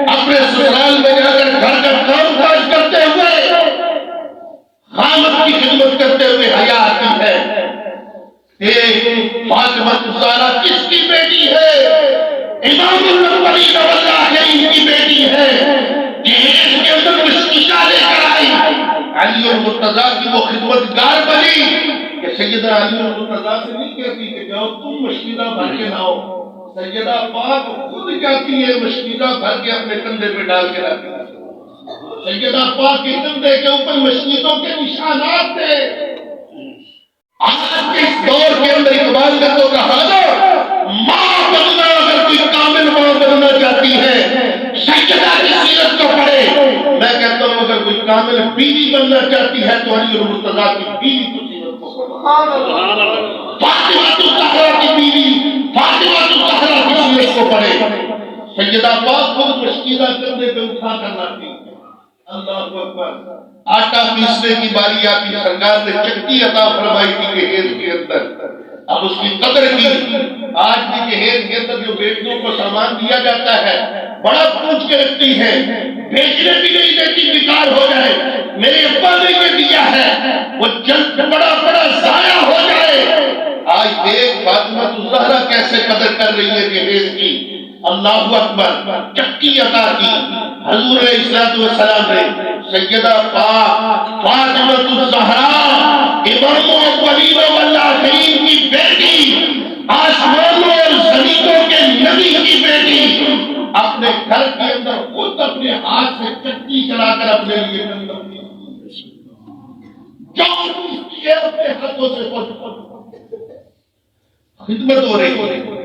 اپنے سسرال میں جا کر گھر کا کام کاج کرتے ہوئے، خامد کی خدمت کرتے ہوئے حیا آتی ہے. فاطمہ الزہرا کس کی بیٹی ہے؟ امام الاولین والآخرین کی بیٹی ہے. جہیز کے اندر علی المرتضیٰ کی وہ خدمتگار بنی کہ سیدہ علی المرتضیٰ سے نہیں کہتی کہ جاؤ تم مشکیزہ بھر کے لاؤ، سیدہ پاک خود جاتی ہے مشکیزہ بھر کے اپنے کندھے پہ ڈال کے لاتی ہے۔ سیدہ پاک کے کندھے کے اوپر مشکیزوں کے نشانات تھے۔ آج کے اس دور کے اندر اقبال نے تو کہا نا، ماں بننا اگر کوئی کامل ماں بننا چاہتی ہے سیدہ کی سیرت کو پڑھے۔ میں کہتا ہوں اگر کوئی کامل بیوی بننا چاہتی ہے تو علی المرتضیٰ کی بیوی کو سیرت کو پڑھے، فاطمہ الزہرا کی بیوی فاطمہ الزہرا کی سیرت کو پڑھے۔ سیدہ پاک خود مشکیزہ کندھے پہ اٹھا کر لاتی، اللہ اکبر۔ آٹا پیسنے کی باری آتی، سرکار نے چکی عطا فرمائی تھی جہیز کے اندر، اب اس کی قدر کی۔ آج بھی جہیز کے اندر جو بیٹیوں کو سامان دیا جاتا ہے بڑا پوچھ کے رکھتی ہے، بیچنے بھی نہیں دیتی بیکار ہو جائے۔ میرے ابا نے یہ دیا ہے وہ جلد بڑا بڑا ضائع ہو جائے۔ آج دیکھ فاطمہ الزہرا کیسے قدر کر رہی ہے جہیز کی، اللہ اکبر۔ چکی عطا کی حضور علیہ السلام نے سیدہ پاک فاطمہ الزہرا امام الاولین والآخرین کی بیٹی، آسمانوں اور زمینوں کے نبی کی بیٹی، اپنے گھر کے اندر خود اپنے ہاتھ سے چکی چلا کر اپنے لیے جو اپنے ہاتھوں سے خدمت ہو رہی ہے۔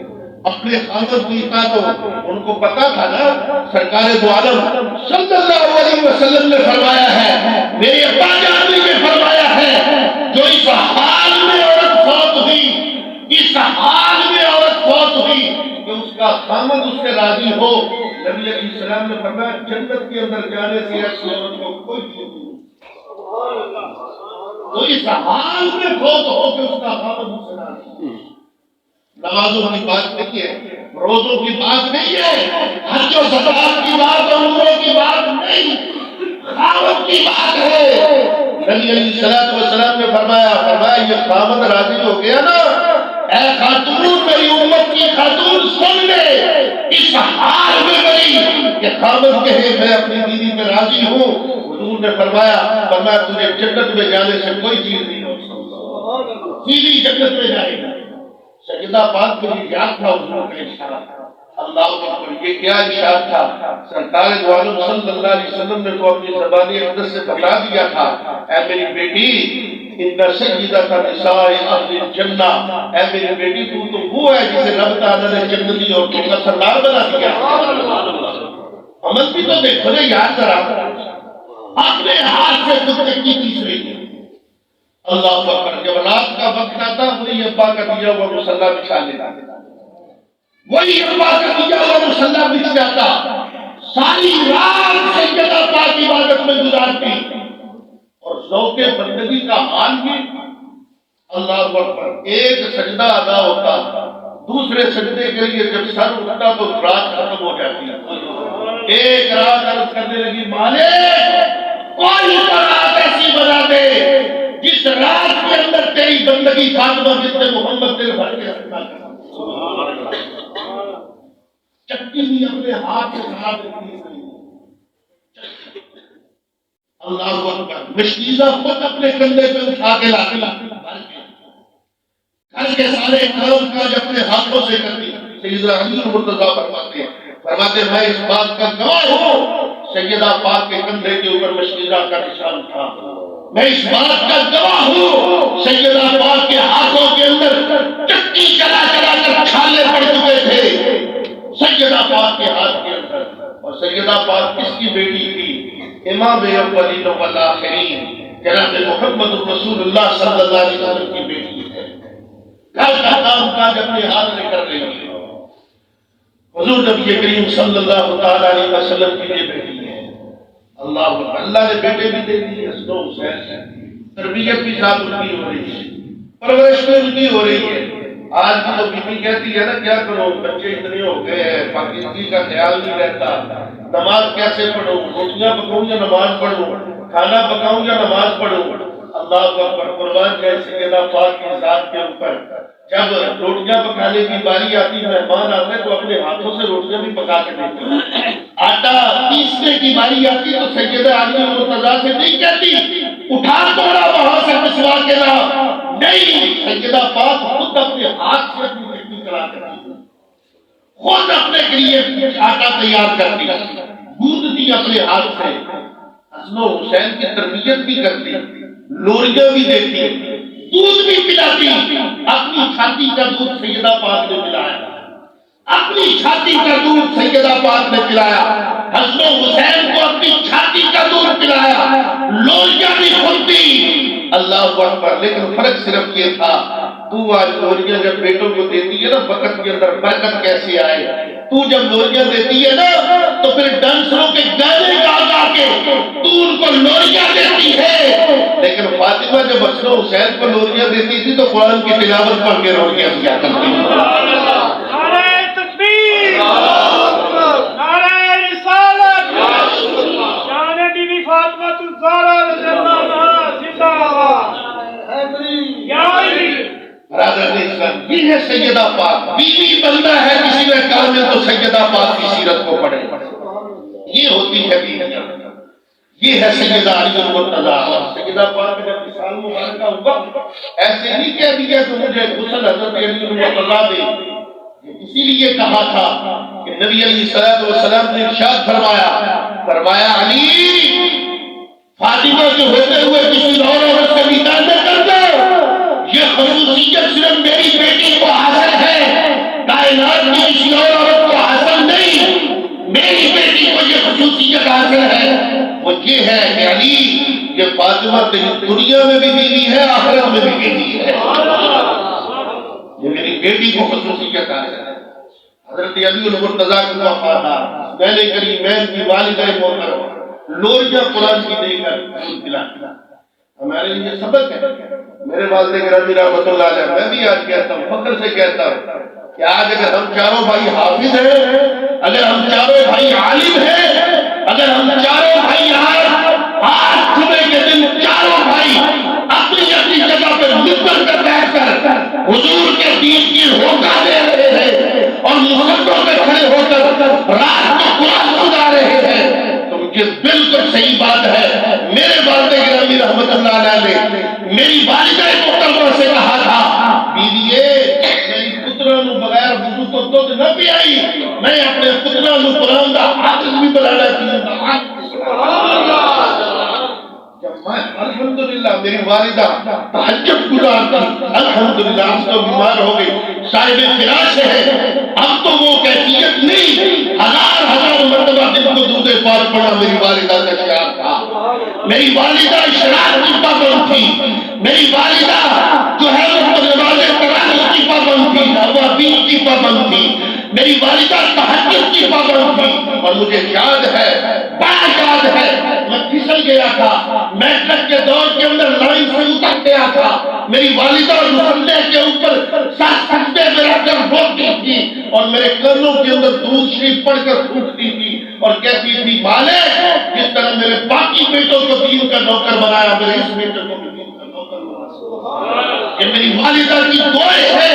اپنے خاندان کی تو ان کو پتا تھا نا، سرکار دو عالم صلی اللہ علیہ وسلم نے فرمایا ہے، میرے ابا جان نے یہ فرمایا ہے، جو اس حال میں عورت فوت ہوئی، اس حال میں عورت فوت ہوئی کہ اس کا خامد اس سے راضی ہو، نبی علیہ السلام نے فرمایا جنت کے اندر جانے سے ایسی عورت کو کوئی چیز نہیں۔ تو اس حال میں فوت ہو کہ اس کا خامد اس سے راضی ہو۔ نمازوں کی بات نہیں ہے، روزوں کی بات نہیں ہے، حج و زکات کی بات، عمروں کی بات نہیں، خامد کی بات ہے۔ نبی علیہ السلام نے فرمایا یہ خامد راضی ہو گیا نا، اے خاتون میری امت کی خاتون سن لے، اس حال میں گئی کہ خامد کہے میں اپنی بیوی میں راضی ہوں، حضور نے فرمایا تجھے جنت میں جانے سے کوئی چیز نہیں ہو سکتی، سیدھی جنت میں جائے گا۔ سیدہ پاک کو یہ یاد تھا حضور کا اشارہ، اللہ اکبر۔ یہ کیا اشارہ تھا؟ سرکار دو عالم صلی اللہ علیہ وسلم نے تو اپنی زبان اقدس سے بتا دیا تھا، اے میری بیٹی ان سیدۃ نساء اہل الجنہ، اے میری بیٹی تو وہ ہے جسے رب تعالیٰ نے جنتی عورتوں کا سردار بنا دیا۔ عمل بھی تو دیکھو نا یاد ذرا، اپنے ہاتھ سے خود چکی پیس رہی ہے۔ اللہ اکبر۔ جب رات کا وقت آتا وہی ابا کا دیا ہوا مصلی بچھا لیتا، وہی ابا کا دیا ہوا مصلی بچھ جاتا، ساری رات سیدہ پاک عبادت میں گزارتی، اور ذوق بندگی کا حال بھی اللہ اکبر۔ ایک سجدہ ادا ہوتا، دوسرے سجدے کے لیے جب سر اٹھتا تو رات ختم ہو جاتی۔ ایک رات عرض کرنے لگی مالک کوئی رات ایسی بنا دے جس رات کے اندر تیری بندگی فاطمہ بنت محمد تیرے بھر کے رکھنا کرنا۔ چکی بھی اپنے ہاتھ سے بنا دیتی ہے۔ اللہ اکبر۔ مشکیزہ خود اپنے کندھے پہ اٹھا کے لاتی، گھر کے سارے کام کاج اپنے ہاتھوں سے کرتی۔ سیدنا علی المرتضیٰ فرماتے میں اس بات کا گواہ ہوں سیدہ پاک کے کندھے کے اوپر مشکیزہ کا نشان تھا، میں اس بات کا گواہ ہوں سیدہ پاک کے ہاتھوں کے اندر چکی چلا چلا کر چھالے پڑ چکے تھے سیدہ پاک کے ہاتھ کے اندر۔ اور سیدہ پاک کس کی بیٹی تھی؟ امام الاولین والآخرین جناب محمد رسول اللہ صلی اللہ علیہ وسلم کی بیٹی ہے۔ گھر کا کام کاج اپنے ہاتھ سے کر رہی ہے۔ حضور نبی کریم صلی اللہ تعالی علیہ وسلم کی یہ بیٹی ہے۔ اللہ نے بیٹے بھی دے دی، حسن و حسین، تربیت بھی ساتھ ان کی ہو رہی ہے، پرورش بھی ان کی ہو رہی ہے۔ آج کی تو بیوی کہتی ہے نا کیا کرو بچے اتنے ہو گئے ہیں، پاکیزگی کا خیال نہیں رہتا، نماز کیسے پڑھوں، روٹیاں پکاؤں یا نماز پڑھوں، کھانا پکاؤں یا نماز پڑھوں۔ اللہ اکبر۔ قربان جائے سیدہ پاک کی ذات کے اوپر، جب روٹیاں پکانے کی باری آتی، مہمان آتے تو اپنے ہاتھوں سے روٹیاں بھی پکا کے دیتے۔ آٹا پیسنے کی باری آتی تو سیدہ علی المرتضیٰ سے نہیں کہتی اٹھا توڑا وہاں سے مسوا کے لا. نہیں، سیدہ پاک خود اپنے ہاتھ سے اپنی بیٹی چلا کرتی، خود اپنے لیے آٹا تیار کرتی، گوندتی اپنے ہاتھ سے، حسن و حسین کی تربیت بھی کرتی، لوریاں بھی دیتی، دودھ بھی پلاتی. اپنی چھاتی کا دودھ سیدہ پاک نے پلایا، اپنی چھاتی کا دودھ سیدہ پاک نے پلایا. حسن و حسین کو اپنی چھاتی کا دودھ پلایا، لوریاں بھی کھلتی. اللہ اکبر. لیکن فرق صرف یہ تھا، تو آج لوریاں جب بیٹوں کو دیتی ہے نا، وقت کے اندر برکت کیسے آئے. تو جب لوریاں دیتی ہے نا تو پھر ڈانسروں کے گانے گا گا کے تو ان کو لوریاں دیتی ہے. لیکن فاطمہ جب حسن و حسین کو لوریاں دیتی تھی تو قرآن کی تلاوت پڑھ کے لوریاں دیا کرتی تھی. نعرہ تکبیر، نعرہ رسالت، شان بی بی فاطمہ الزہرا رضی اللہ عنہا زندہ باد. یا علی برادر اسلام، یہ ہے سیدہ پاک. بیوی بندہ ہے کسی میں کامل تو سیدہ پاک کی سیرت کو پڑھے. یہ ہوتی ہے بیویاں. یہ ہے سیدہ علی المرتضیٰ. سیدہ پاک نے جب مثال مبارکہ ہوا، ایسے نہیں کہہ دیا کہ مجھے غسل حضرت علی المرتضیٰ دے. اسی لیے کہا تھا کہ نبی علیہ السلام نے ارشاد فرمایا علی، فاطمہ کے ہوتے ہوئے کسی اور عورت سے نکاح نہ کر دو. یہ خصوصیت صرف میری بیٹی کو حاصل ہے، کائنات کی کسی اور عورت کو حاصل نہیں. میری بیٹی کو یہ خصوصیت حاصل ہے، وہ یہ ہے کہ علی، یہ فاطمہ تیری دنیا میں بھی بیوی ہے، آخرت میں بھی بیوی ہے. یہ میری بیٹی کو خصوصیت حاصل ہے. حضرت علی المرتضیٰ کو وفادار، میں نے کریمین کی والدہ محترمہ لوریاں قرآن کی دے کر دودھ پلاتی. ہمارے لیے سبق ہے. میرے والد گرامی رحمۃ اللہ علیہ، میں بھی آج کہتا ہوں، فخر سے کہتا ہوں کہ آج اگر ہم چاروں بھائی حافظ ہیں، اگر ہم چاروں بھائی عالم ہیں، اگر ہم چاروں بھائی آج صبح کے دن چاروں بھائی اپنی اپنی جگہ پر ممبر پر بیٹھ کر حضور کے دین کی ہوکا دے رہے ہیں اور مسجدوں میں کھڑے ہو کر رات کو قرآن سنا رہے ہیں، یہ بالکل صحیح بات ہے. میرے والد گرامی رحمت اللہ علیہ نے میری والدہ محترمہ سے کہا تھا، بیویے میری پترا نو بغیر وضو تو دودھ نہ پیائی، میں اپنے پترا نو قرآن دا حافظ بھی بنانا چاہتا. جب میں الحمدللہ میری والدہ تہجد گزار تھی، الحمدللہ اب تو بیمار ہو گئی، صاحب فراش ہے، اب تو وہ کیفیت نہیں. ہزار مرتبہ دن کو دودھ پاک پڑا میری والدہ کا خیال تھا. میری والدہ اشراق کی پابند تھی، میری والدہ جو ہے وہ نماز تراویح کی پابند تھی، اوابین کی پابند تھی، میری والدہ تہجد کی پابند تھی. اور مجھے یاد ہے، بڑا یاد ہے، میں پھسل گیا تھا، میٹرک کے دور کے اندر لائن سے اتر گیا تھا. میری والدہ مسلح کے اوپر سجدے میں رکھ کر بولتی تھی اور میرے کانوں کے اندر دودھ شریف پڑھ کر پھوٹتی تھی اور کہتی تھی، مالک جس طرح میرے باقی بیٹوں کو دین کا نوکر بنایا، میرے اس بیٹے کو بھی دین کا نوکر بنا. یہ میری والدہ کی دعائیں ہے.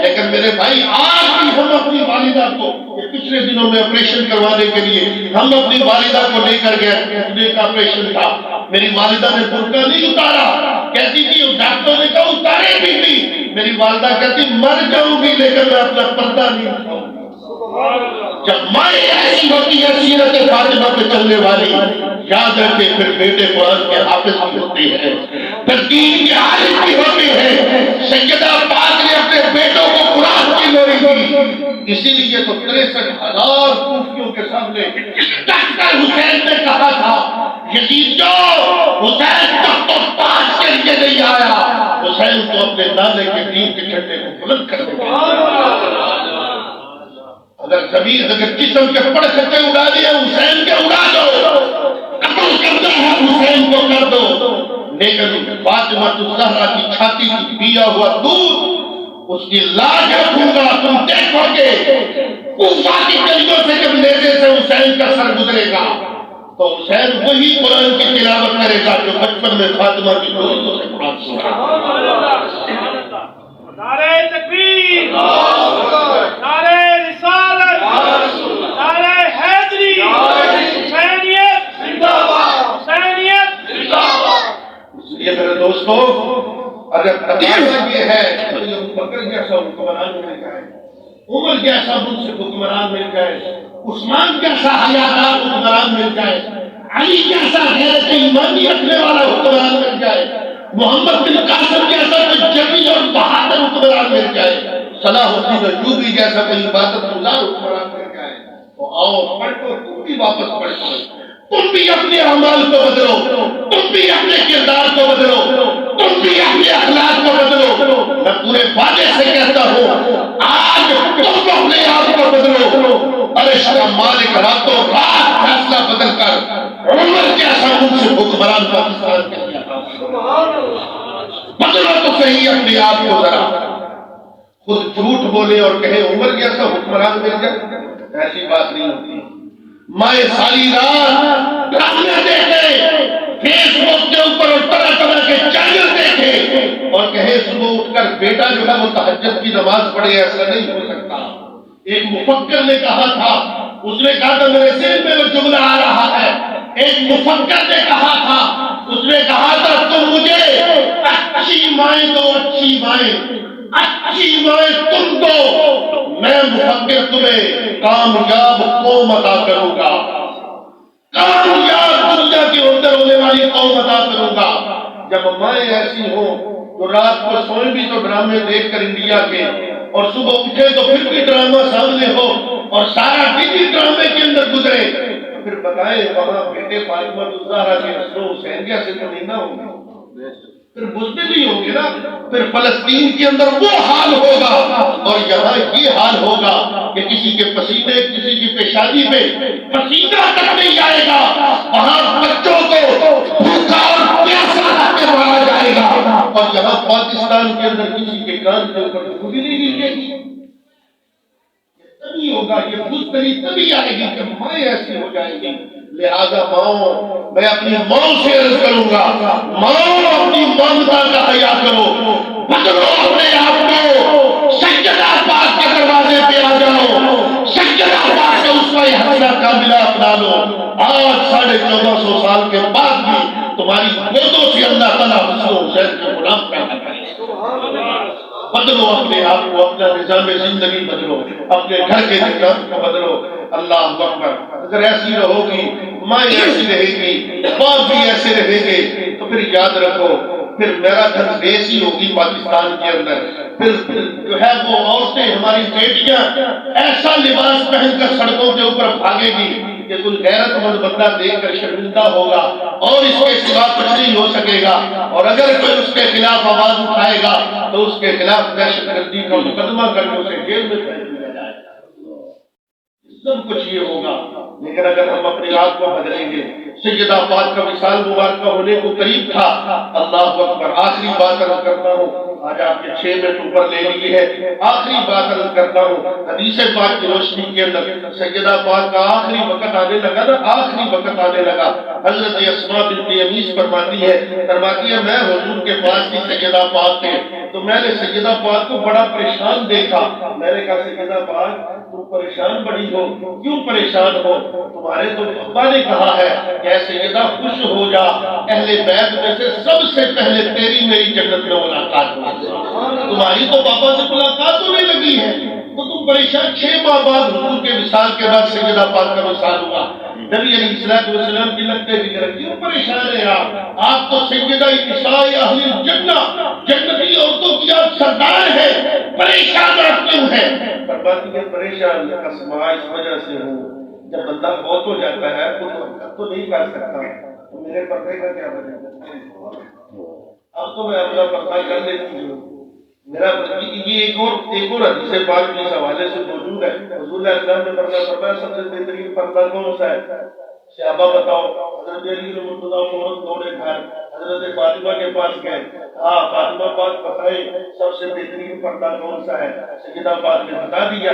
لیکن میرے بھائی آج بھی ہم اپنی والدہ کو، پچھلے دنوں میں آپریشن کروانے کے لیے ہم اپنی والدہ کو لے کر گئے، ایک آپریشن تھا، میری والدہ نے برقع نہیں اتارا، کہتی تھی ڈاکٹر نے کہا اتارے بھی نہیں، میری والدہ کہتی مر جاؤں گی لیکن میں اپنا پردہ نہیں اٹھاؤں گی. جب مائیں ایسی ہوتی ہے سیرت فاطمہ پہ چلنے والی، یاد رکھے پھر بیٹے قرآن کے حافظ بھی ہوتے ہیں، پھر دین کے عالم بھی ہوتے ہیں. سیدہ پاک نے اپنے بیٹوں کو قرآن کی لوری دی. اسی لیے تو 63,000 کوفیوں کے سامنے ڈاکٹر حسین نے کہا تھا، یزید جو حسین تک تو پاس کے لیے نہیں آیا، حسین کو اپنے نانے کے دین کے جھنڈے کو بلند کر دے. اگر زمین اگر جسم کے پڑ سکتے اڑا دیا، حسین کے اڑا دو، قتل کرنا ہے حسین کو کر دو. لیکن فاطمہ الزہرا کی چھاتی کی پیا ہوا دودھ، اس کی لاج رکھوں گا، تم دیکھو گے کوفہ کی گلیوں سے جب نیزے سے حسین کا سر گزرے گا تو حسین وہی قرآن کی تلاوت کرے گا جو بچپن میں فاطمہ کی گودیوں سے قرآن سنا. نعرہ تکبیر، نعرہ رسالت، نعرہ حیدری، حسینیت زندہ باد، حسینیت زندہ باد. تقاضا یہ ہے کہ ابو بکر جیسا حکمران مل جائے، عمر جیسا منصف حکمران مل جائے، عثمان جیسا حیادار حکمران مل جائے، علی جیسا غیرت ایمانی رکھنے والا حکمران مل جائے، محمد بن قاسم جیسا کوئی جمی اور بہادر حکمران مل جائے، صلاح الدین ایوبی جیسا کوئی عبادت گزار حکمران مل جائے، تو آؤ پلٹو، تم بھی واپس پلٹو، تم بھی اپنے اعمال کو بدلو، تم بھی اپنے کردار کو بدلو، تم بھی اپنے اخلاق کو بدلو۔ میں پورے وعدے سے کہتا ہوں آج تم اپنے آپ کو بدلو، عرش کا مالک راتوں رات فیصلہ بدل کر عمر جیسا منصف حکمران پاکستان کے لیے بدلو تو صحیح اپنے آپ کو ذرا۔ خود جھوٹ بولے اور کہے عمر جیسا حکمران مل جائے، ایسی بات نہیں ہوتی۔ مائیں ساری رات ڈرامے دیکھے، فیس بک کے اوپر اور طرح طرح کے چینل دیکھے اور کہے صبح اٹھ کر بیٹا جو ہے وہ تہجد کی نماز پڑھے، ایسا نہیں ہو سکتا۔ ایک مفکر نے کہا تھا، اس نے کہا تھا میرے ذہن میں وہ جملہ آ رہا ہے، ایک مفکر نے کہا تھا، اس نے کہا تھا تم مجھے اچھی مائیں دو، اچھی مائیں، اچھی مائیں تم دو، میں مفکر تمہیں کامیاب قوم عطا کروں گا، کامیاب دنیا کے اندر ہونے والی قوم عطا کروں گا۔ جب مائیں ایسی ہوں تو رات کو سوئیں بھی تو ڈرامے دیکھ کر انڈیا کے، اور صبح اٹھے تو پھر بھی ڈرامہ سامنے ہو اور سارا دن بھی ڈرامے کے اندر گزرے، پھر بتائیں وہاں بیٹے فاطمہ الزہرا کے حسن و حسین جیسے تو نہیں نہ ہوں گے، پھر بزدل ہی ہوں گے نا۔ پھر فلسطین کے اندر وہ حال ہوگا اور یہاں یہ حال ہوگا کہ کسی کے پسینے، کسی کی پیشانی پہ پسینہ تک نہیں آئے گا، وہاں بچوں کو بھوکا اور پیاسا رکھ کے مارا جائے گا، اور یہاں پاکستان کے اندر کسی کے کان کے اوپر گولی نہیں گرے گی۔ تبھی ہوگا، یہ بزدلی تبھی آئے گی جب مائیں ایسی ہو جائیں گی۔ لہذا ماؤں، میں اپنی ماؤں سے عرض کروں گا، ماؤں اپنی ممتا کا حیا کرو، بدلو اپنے آپ کو، سجدہ پاک کے دروازے پہ آ جاؤ، سجدہ پاک سے اسوہ حسنہ کاملہ اپنا لو۔ آج 1450 سال کے بعد بھی تمہاری گودوں سے اللہ تعالیٰ حسن و حسین کے غلام پیدا کرے۔ بدلو اپنے آپ کو، اپنا نظام زندگی بدلو، اپنے گھر کے نظام کو بدلو۔ اللہ اکبر۔ اگر ایسی رہو گی، ماں ایسی رہے گی، باپ بھی ایسے رہیں گے، تو پھر یاد رکھو پھر میرا گھر دیس ہی ہوگی پاکستان کے اندر۔ پھر جو ہے وہ عورتیں، ہماری بیٹیاں ایسا لباس پہن کر سڑکوں کے اوپر بھاگے گی کہ کوئی غیرت مند بندہ دیکھ کر شرمندہ ہوگا اور اس کے سوا کچھ نہیں ہو سکے گا، اور اگر کوئی اس کے خلاف آواز اٹھائے گا تو اس کے خلاف دہشت گردی کا مقدمہ کر کے اسے جیل میں پھینک دیا جائے گا۔ سب کچھ یہ ہوگا، لیکن اگر ہم اپنے آپ کو بدلیں گے۔ سیدہ پاک کا وصال مبارکہ ہونے کو قریب تھا۔ اللہ اکبر۔ آخری بات عرض کرتا ہوں، آج آپ کے 6 منٹ اوپر لے لیے ہے، آخری بات عرض کرتا ہوں۔ حدیث پاک کی روشنی کے اندر سیدہ پاک کا آخری وقت آنے لگا نا، آخری وقت آنے لگا۔ حضرت اسماء بنت یمیس فرماتی ہے میں حضور کے پاس کی سیدہ پاک تھے تو میں نے سیدہ پاک کو بڑا پریشان دیکھا۔ میں نے کہا سیدہ پاک تم پریشان بڑی ہو، کیوں پریشان ہو؟ تمہارے تو ابا نے کہا ہے کہ اے سیدہ خوش ہو جا، اہل بیت میں سے سب سے پہلے تیری میری جنت میں ملاقات ہوگی۔ تمہاری تو بابا سے ملاقات ہونے لگی ہے تو تم پریشان۔ 6 ماہ بعد حضور کے وصال کے بعد سیدہ پاک کا وصال ہوا۔ نبی علیہ السلام کی لگتے فکر کیوں پریشان ہیں آپ تو سیدہ نساء اہل الجنہ، جنتی عورتوں کی آپ سردار ہیں، پریشان آپ کیوں ہیں؟ فرماتی ہے پریشان اسماء اس وجہ سے ہوں، جب بندہ فوت ہو جاتا ہے خود حرکت تو نہیں کر سکتا، تو میرے پردے کا کیا بنے گا؟ اب تو میں اپنا پردہ کر لیتی ہوں، میرا یہ ایک اور حدیث پاک کے حوالے سے موجود ہے۔ حضور علیہ السلام نے فرمایا سب سے بہترین پردہ کون سا ہے؟ صحابہ بتاؤ۔ حضرت علی نے مرتضیٰ فوراً دوڑے گھر حضرت فاطمہ کے پاس گئے، فاطمہ پاک بتائے سب سے بہترین پردہ کون سا ہے؟ سیدہ پاک نے بتا دیا۔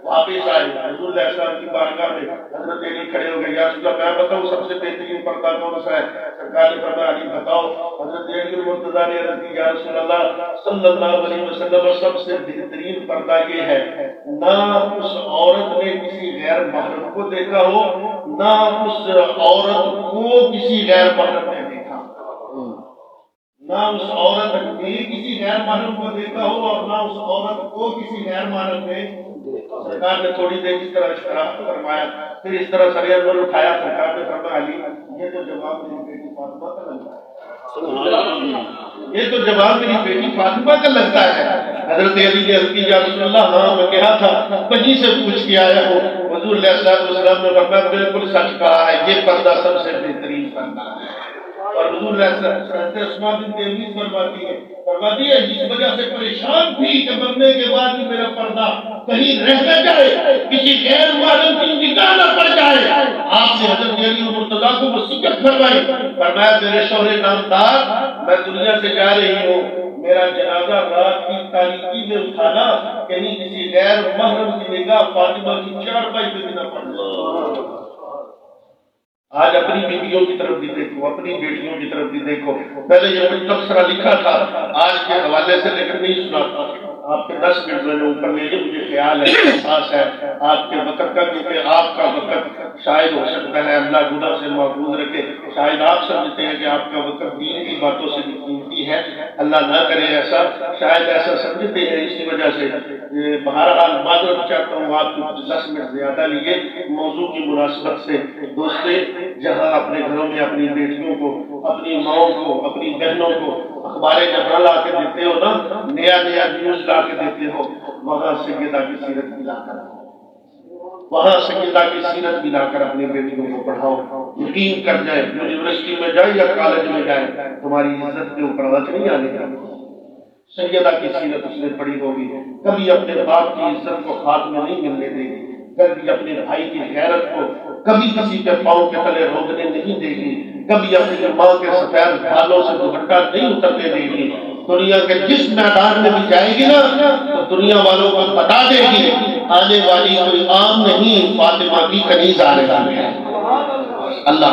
واپس آئے حضور علیہ السلام کی بارگاہ میں، حضرت علی کھڑے ہو گئے، یا رسول اللہ میں بتاؤں سب سے بہترین پردہ کون سا ہے؟ سرکار نے فرمایا علی بتاؤ۔ حضرت علی مرتضیٰ نے عرض کی یا رسول اللہ صلی اللہ علیہ وسلم سب سے بہترین پردہ یہ ہے نہ اس عورت نے کسی غیر محرم کو دیکھا ہو، نہ اس عورت کو کسی غیر محرم نے دیکھا، نہ اس عورت نے کسی غیر محرم کو دیکھا ہو اور نہ اس عورت کو کسی غیر محرم نے. سرکار نے تھوڑی دیر اس طرح اشتراک فرمایا، پھر اس طرح سر انور اٹھایا. سرکار نے فرمایا علی یہ تو جواب میری بیٹی فاطمہ کا لگتا ہے، یہ تو جواب میری بیٹی فاطمہ کا لگتا ہے. حضرت علی نے عرض کی یا رسول اللہ ہاں میں کہا تھا کہیں سے پوچھ کے آیا ہوں. حضور علیہ السلام نے فرمایا بالکل سچ کہا ہے، یہ پردہ سب سے بہترین پردہ ہے. اور حضور علیہ السلام عثمان بن تیمیز فرماتی ہے جس وجہ سے پریشان تھی کہ مرنے کے بعد بھی میرا پردہ کہیں رہ نہ جائے، کسی غیر محرم کی نگاہ نہ پڑ جائے. آپ سے حضرت علی مرتضیٰ کو وصیت فرمائی، فرمایا میرے شوہر نامدار میں دنیا سے جا رہی ہوں، میرا جنازہ رات کی تاریکی میں اٹھانا کہیں کسی غیر محرم کی نگاہ فاطمہ کی چارپائی پہ بھی نہ پڑ جائے. آج اپنی بیویوں کی طرف بھی دیکھو، اپنی بیٹیوں کی طرف بھی دیکھو. پہلے یہ کچھ تبصرہ لکھا تھا آج کے حوالے سے لیکن نہیں سناتا. آپ کے 10 منٹ میں نے اوپر لے کے مجھے خیال ہے احساس ہے آپ کے وقت کا، کیونکہ آپ کا وقت شاید ہو سکتا ہے اللہ گناہ سے محفوظ رکھے، شاید آپ سمجھتے ہیں کہ آپ کا وقت دین کی باتوں سے بھی قیمتی ہے، اللہ نہ کرے ایسا، شاید ایسا سمجھتے ہیں. اسی وجہ سے بہرحال معذرت چاہتا ہوں آپ کو 10 منٹ زیادہ لیے موضوع کی مناسبت سے. دوستے جہاں اپنے گھروں میں اپنی بیٹیوں کو، اپنی ماؤں کو، اپنی بہنوں کو اخبار جہاں لا کے دیتے ہو نا، نیا نیوز لا کے دیتے ہو، وہاں سیدہ کی سیرت بھی لا کر، وہاں سیدہ کی سیرت بھی لا کر اپنی بیٹیوں کو پڑھاؤ. یقین کر جائے یونیورسٹی میں جائے یا کالج میں جائے تمہاری عزت کے اوپر آنچ نہیں آنے گا. سیدہ کی سیرت اس نے پڑھی ہوگی، کبھی اپنے باپ کی عزت کو خاتمہ نہیں ملنے دے گی، کبھی اپنے بھائی کی غیرت کو کبھی کسی کے پاؤں کے تلے روکنے نہیں دے گی، کبھی اپنی ماں کے سفید بالوں سے دوپٹہ نہیں اترنے دے گی. دنیا کے جس میدان میں بھی جائے گی نا تو دنیا والوں کو بتا دے گی آنے والی کوئی عام نہیں، فاطمہ کی کنیز آ رہی ہے. اللہ